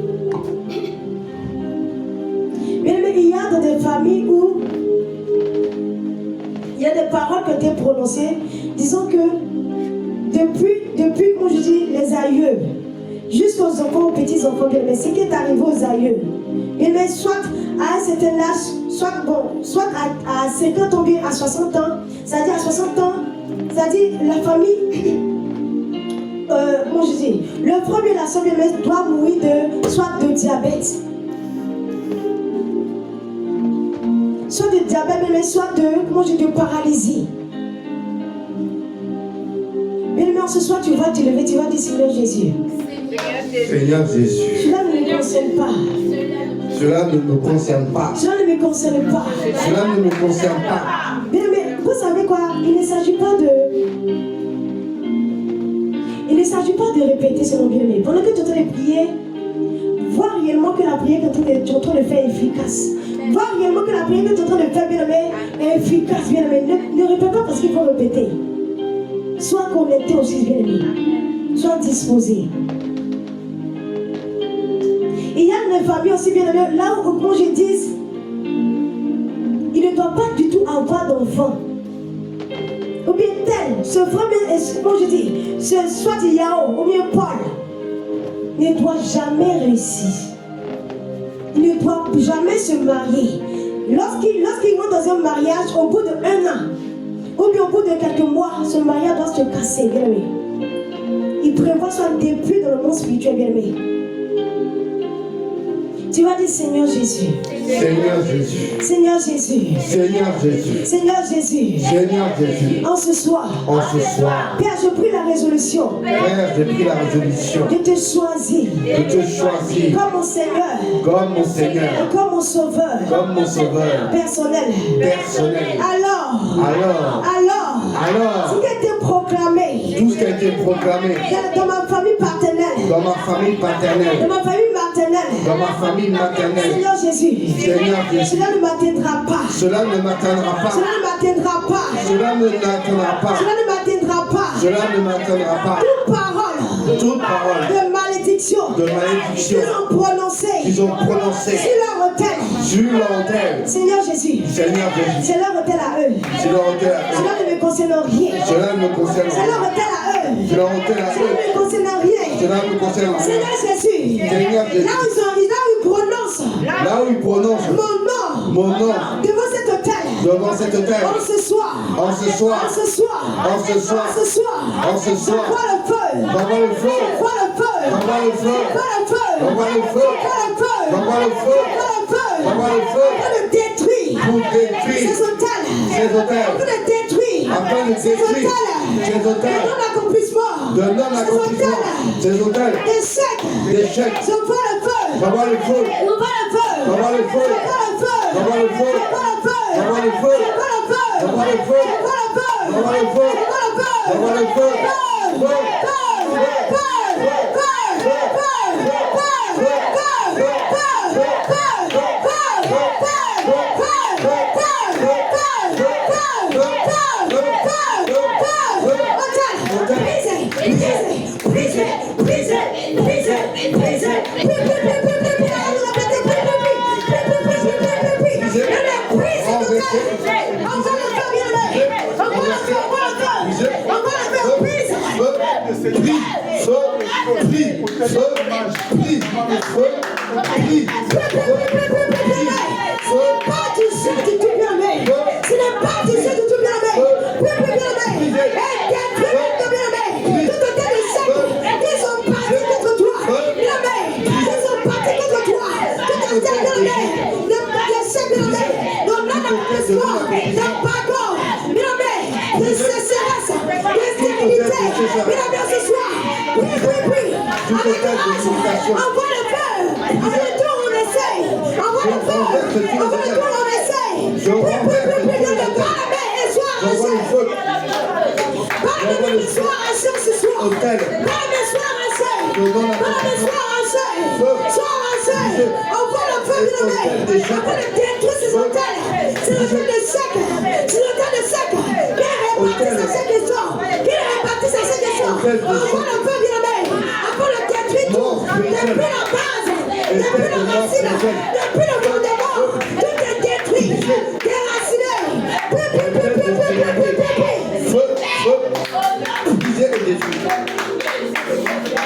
Bien aimé, il y a dans des familles où il y a des paroles qui ont été prononcées. Disons que depuis, comme je dis, les aïeux, jusqu'aux enfants, aux petits-enfants, bien aimé, ce qui est arrivé aux aïeux, bien aimé, soit à un certain âge, soit à 50 ans, bien à 60 ans, c'est-à-dire à 60 ans, c'est-à-dire la famille, comment je dis, le premier, la soeur, bien aimé, doit mourir soit de diabète. Soit de diabète, mais soit de paralysie. Bien aimé, ce soir, tu vas te lever, tu vas dire Seigneur Jésus. Seigneur Jésus. Cela ne me concerne pas. Cela ne me concerne pas. Cela ne me concerne pas. Cela ne me concerne pas. Bien aimé, vous savez quoi? Il ne s'agit pas de répéter ce nom, bien aimé. Pendant que tu es en train de prier, vois réellement que la prière que tu es en train de faire est efficace. Vois réellement que la prière que tu es en train de faire, bien aimé, est efficace, bien aimé. Ne répète pas parce qu'il faut répéter. Sois connecté aussi, bien aimé. Sois disposé. Il y a une famille aussi, bien aimé, là où, comme je dis, il ne doit pas du tout avoir d'enfant. Ou bien tel, ce frère, comme je dis, soit Yao ou bien Paul, ne doit jamais réussir. Il ne doit jamais se marier. Lorsqu'il rentre dans un mariage, au bout d'1 an, ou bien au bout de quelques mois, ce mariage doit se casser, bien aimé. Il prévoit son début dans le monde spirituel, bien aimé. Tu vas dire Seigneur Jésus. Seigneur Jésus. Seigneur Jésus. Seigneur Jésus. Seigneur Jésus. Seigneur Jésus. En ce soir. En ce soir. Père, je prie la résolution. Père, j'ai pris la résolution De te choisir. de te choisir Comme mon Seigneur. comme mon Seigneur, Et comme mon Sauveur. comme mon sauveur Personnel. personnel. Alors. Alors, Ce qui a été proclamé tout ce qui a été proclamé dans ma famille partenaire. Dans ma famille paternelle. De ma famille maternelle. Dans ma famille maternelle. Seigneur Jésus. Seigneur Jésus. Cela ne m'atteindra pas. Cela ne m'atteindra pas. Cela ne m'atteindra pas. Cela ne m'atteindra pas. Cela ne m'atteindra pas. Cela ne m'atteindra pas. Toute parole de malédiction qu'ils ont prononcé sur leur autel. Seigneur Jésus. Seigneur Jésus. C'est leur autel à eux. Cela ne me concerne rien. Cela ne me concerne C'est leur autel à eux. Cela ne me concerne rien. Cela ne me concerne rien. Seigneur Jésus. Seigneur Jésus. Là où ils prononcent. Mon nom. Devant cet autel. En ce soir. J'envoie le feu. Afin de détruire ces hôtels. Afin de détruire ces hôtels. De non-accomplissement. Ces hôtels. D'échec. J'envoie le feu.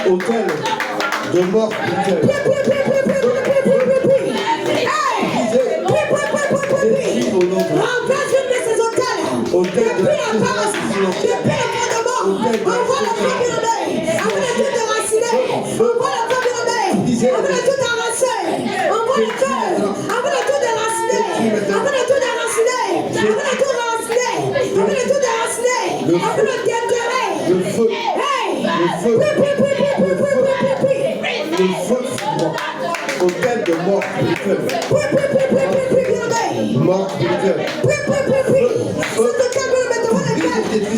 Hôtel de mort hôtel de mort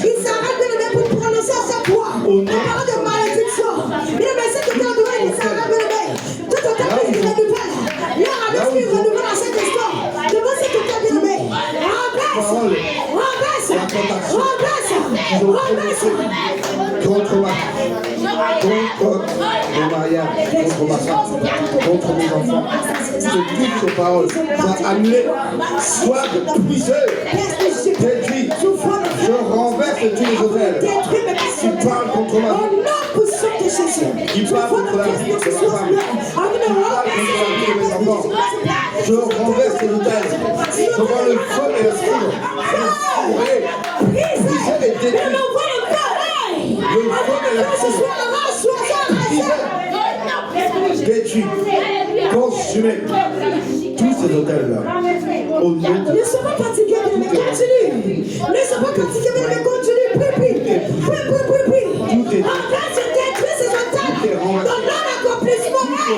il s'arrête de pour prononcer à chaque fois une parole de malédiction. Il a baissé tout le temps, il s'arrête de tout le temps, il est du père. Là, avec lui, il renouvelle à cette histoire. Devant cet hôtel, bien aimé, contre mon mariage, contre ma femme, contre mes enfants. Que toutes ces paroles soient annulées, soient brisées, détruites. Je renverse tous les hôtels qui parlent contre ma vie, qui parlent contre la vie de ma femme, qui parlent contre la vie de mes enfants. Je renverse ces hôtels. Je vois le feu et le foudre. Briser et détruire. Le feu et le foudre. Détruire. Consumer. Tous ces hôtels-là. Au nom de ne sois pas fatigué, mais continue. Ne sois pas fatigué, mais continue. Prie. Renverse et détruire ces hôtels. Ton non-accomplissement. Peu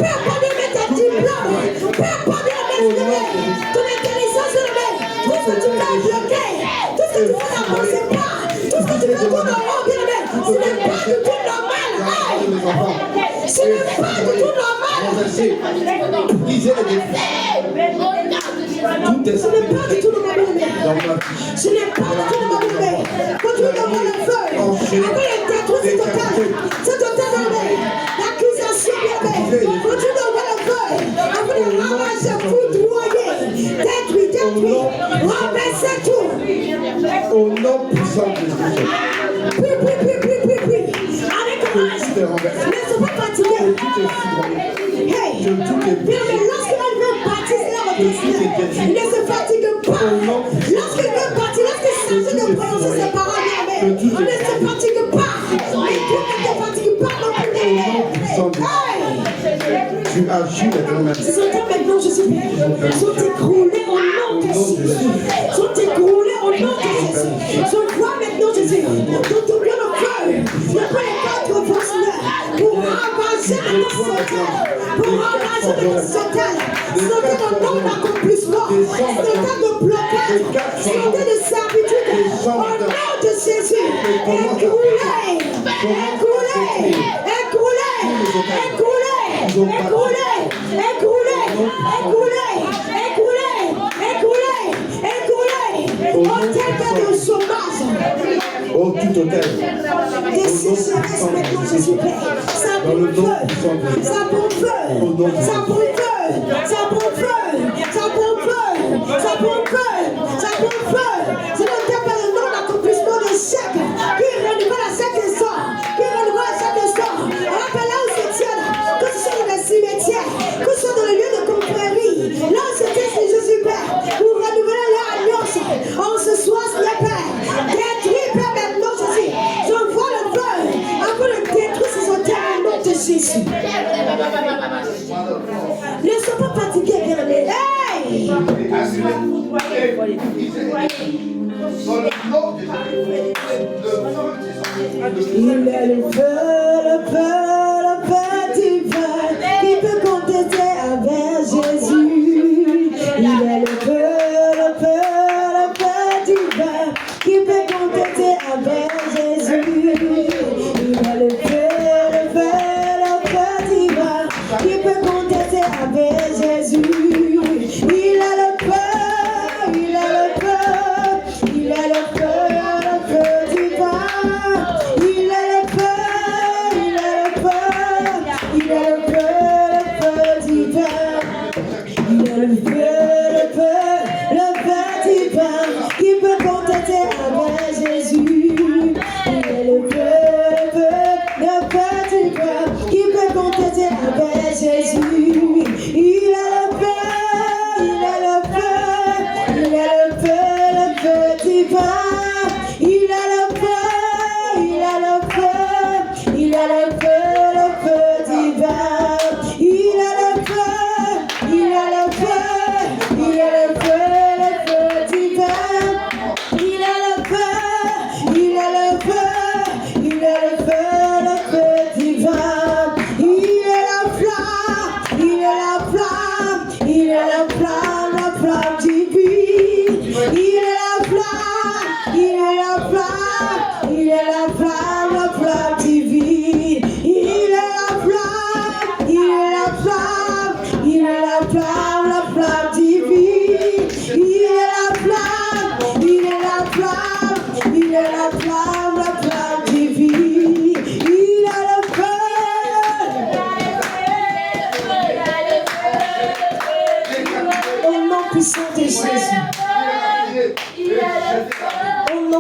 importe ta diplôme. Peu importe ton intelligence, tout ce que tu vas bloquer, tout ce que tu ne penser pas, tout ce que tu veux tourner en rond, ce n'est pas du tout normal. pas du tout normal. renverser, briser les défis. Tout Ce esprit n'est pas du tout normal. dans ma vie. Ce n'est pas du tout normal. Continue d'avoir le feu. Après les détruire ce total. Ce total dans l'accusation, bien. Continue d'avoir le feu. Après les ravages, foudroyer, détruire, renverser tout. Au nom puissant de Jésus. Puis. Avec Que tout est renversé. ne sois pas fatigué. Que tout est foudroyé. Hey. Que tout est Bien, mais brisé. lorsqu'il veut baptiser votre Seigneur, il ne se fatigue pas. Lorsqu'il veut baptiser, lorsqu'il s'agit de prononcer ses paroles, il ne se fatigue pas. Et toi ne te fatigue pas non plus. Hey. Tu agis maintenant. Ces soldats maintenant, je suis père, sont écroulés au nom de Jésus. Sont écroulés au nom de Jésus. Je vois maintenant Jésus. Tout bien le feu. Le feu est contre vos seigneurs. Pour avancer maintenant ce terre. Pour avancer maintenant ce terre. Sauter dans le nom d'accomplissement. Sauter de blocage. Sauter de servitude. Au nom de Jésus. Écroulés. Au terme de chômage. Au tout hôtel. Des sécheresses maintenant, je suis père. Ça brûle feu. Ça brûle feu. Ça brûle feu. Ça brûle feu. Ça brûle feu. Ça brûle feu. Ça brûle feu. C'est le terme de nom d'accomplissement de chèque. Qui renouvelle à chaque instant. Qui renouvelle à chaque instant. Rappelle là où se tiennent. Que ce soit dans les cimetières. Que ce soit dans les lieux de confrérie. Là où se tient, c'est Jésus Père. Pour renouveler leur alliance. En ce soir, c'est le Père. Détruis, Père, maintenant, Jésus. Je vois le feu. Afin de détruire ces hôtels au nom de Jésus. Ne sois pas fatigué, bien-aimé. Hey! Il est le feu divin qui peut contester avec Jésus. Il est le feu divin qui peut contester avec Jésus. Il est le feu divin qui peut contester avec Jésus. Il est le feu divin. Il est le feu divin. Il est le feu divin qui peut contester avec Jésus. Il est le feu divin qui peut contester avec Jésus. Il est le feu divin. Il est le feu divin. Il est le feu divin.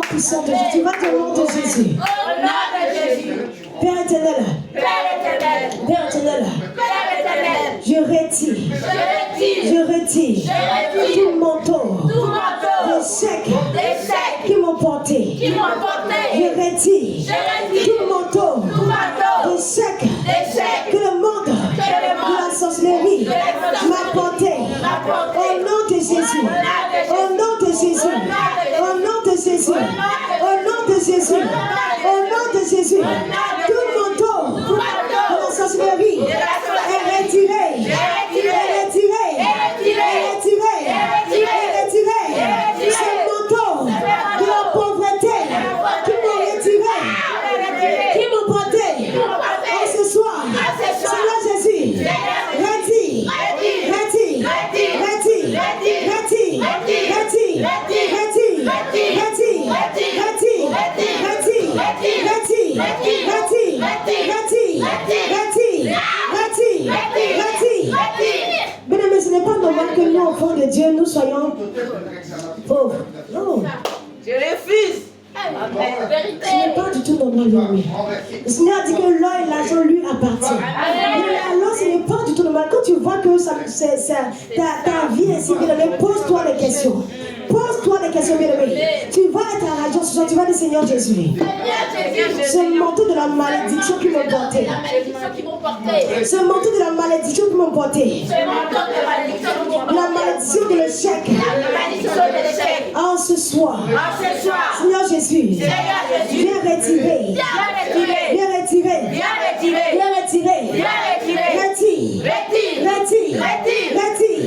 Puissant de Jésus. Tu vas dire au nom de Jésus. Père éternel. Je retire tout manteau d'échec qui m'ont porté. Je retire tout manteau d'échec que le monde de la sorcellerie m'a porté. Au nom de Jésus. Au nom de Jésus. Au nom de Jésus. Au nom de Jésus. Au nom de Jésus. Tout manteau de la sorcellerie est retiré. Ce manteau de la pauvreté qui m'ont retiré, qui m'ont porté. Et ce soir, cela Retire. Mesdames, mais ce n'est pas normal que nous, enfants de Dieu, nous soyons pauvres. Non. Je refuse. Ce n'est pas du tout normal, bien-aimé. Le Seigneur a dit que l'or et l'argent lui appartient. Alors, ce n'est pas du tout normal. Quand tu vois que ta vie est si bien-aimée, pose-toi des questions. Pose-toi des questions, bien-aimé. Tu vas être à la joie ce soir, tu vas dire Seigneur Jésus. Ce manteau de la malédiction qui m'ont porté. Ce manteau de la malédiction qui m'ont porté. La malédiction de l'échec. En ce soir. Seigneur Jésus. Viens retirer. Viens retirer. Viens retirer. Retire. Retire. Retire. Retire.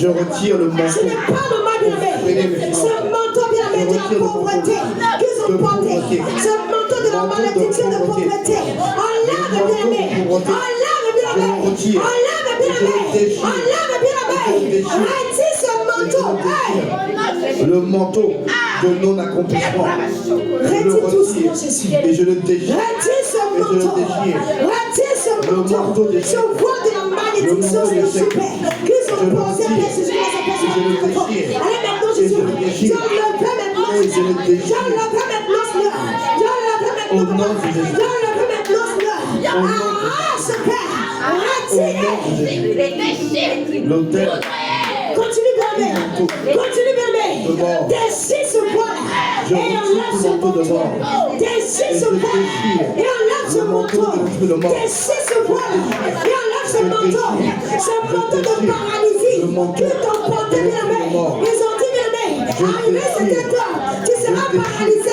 Je retire le manteau. Ce n'est pas normal, ce manteau bien de la pauvreté qu'ils ont porté. Ce manteau de la malédiction de pauvreté. Enlève bien enlève bien retire ce manteau. Le manteau de non-accomplissement. Je le retire et je le déchire. Retire ce manteau. Retire ce manteau. Je vois de la malédiction sur le super. Qu'ils ont posé allez maintenant Jésus. Je le fais maintenant. Je le fais maintenant, Seigneur. Je le fais maintenant. Je le fais maintenant, Seigneur. Arrache, Père. Retire. L'autel. Continue, David. manteau. Continue, bien-aimé. De mort. Déchire ce poids-là. Je Et enlève retire ce tout manteau de manteau. mort. Déchire Et ce je poids-là. déchire Et enlève ce le manteau manteau. de l'esprit de mort. Déchire ce poids-là. Et enlève ce manteau. Ce manteau de paralysie. le manteau Qui t'ont porté, de bien-aimé. l'esprit de mort. Ils ont dit, bien-aimé, arrivé, c'était toi. Tu seras paralysé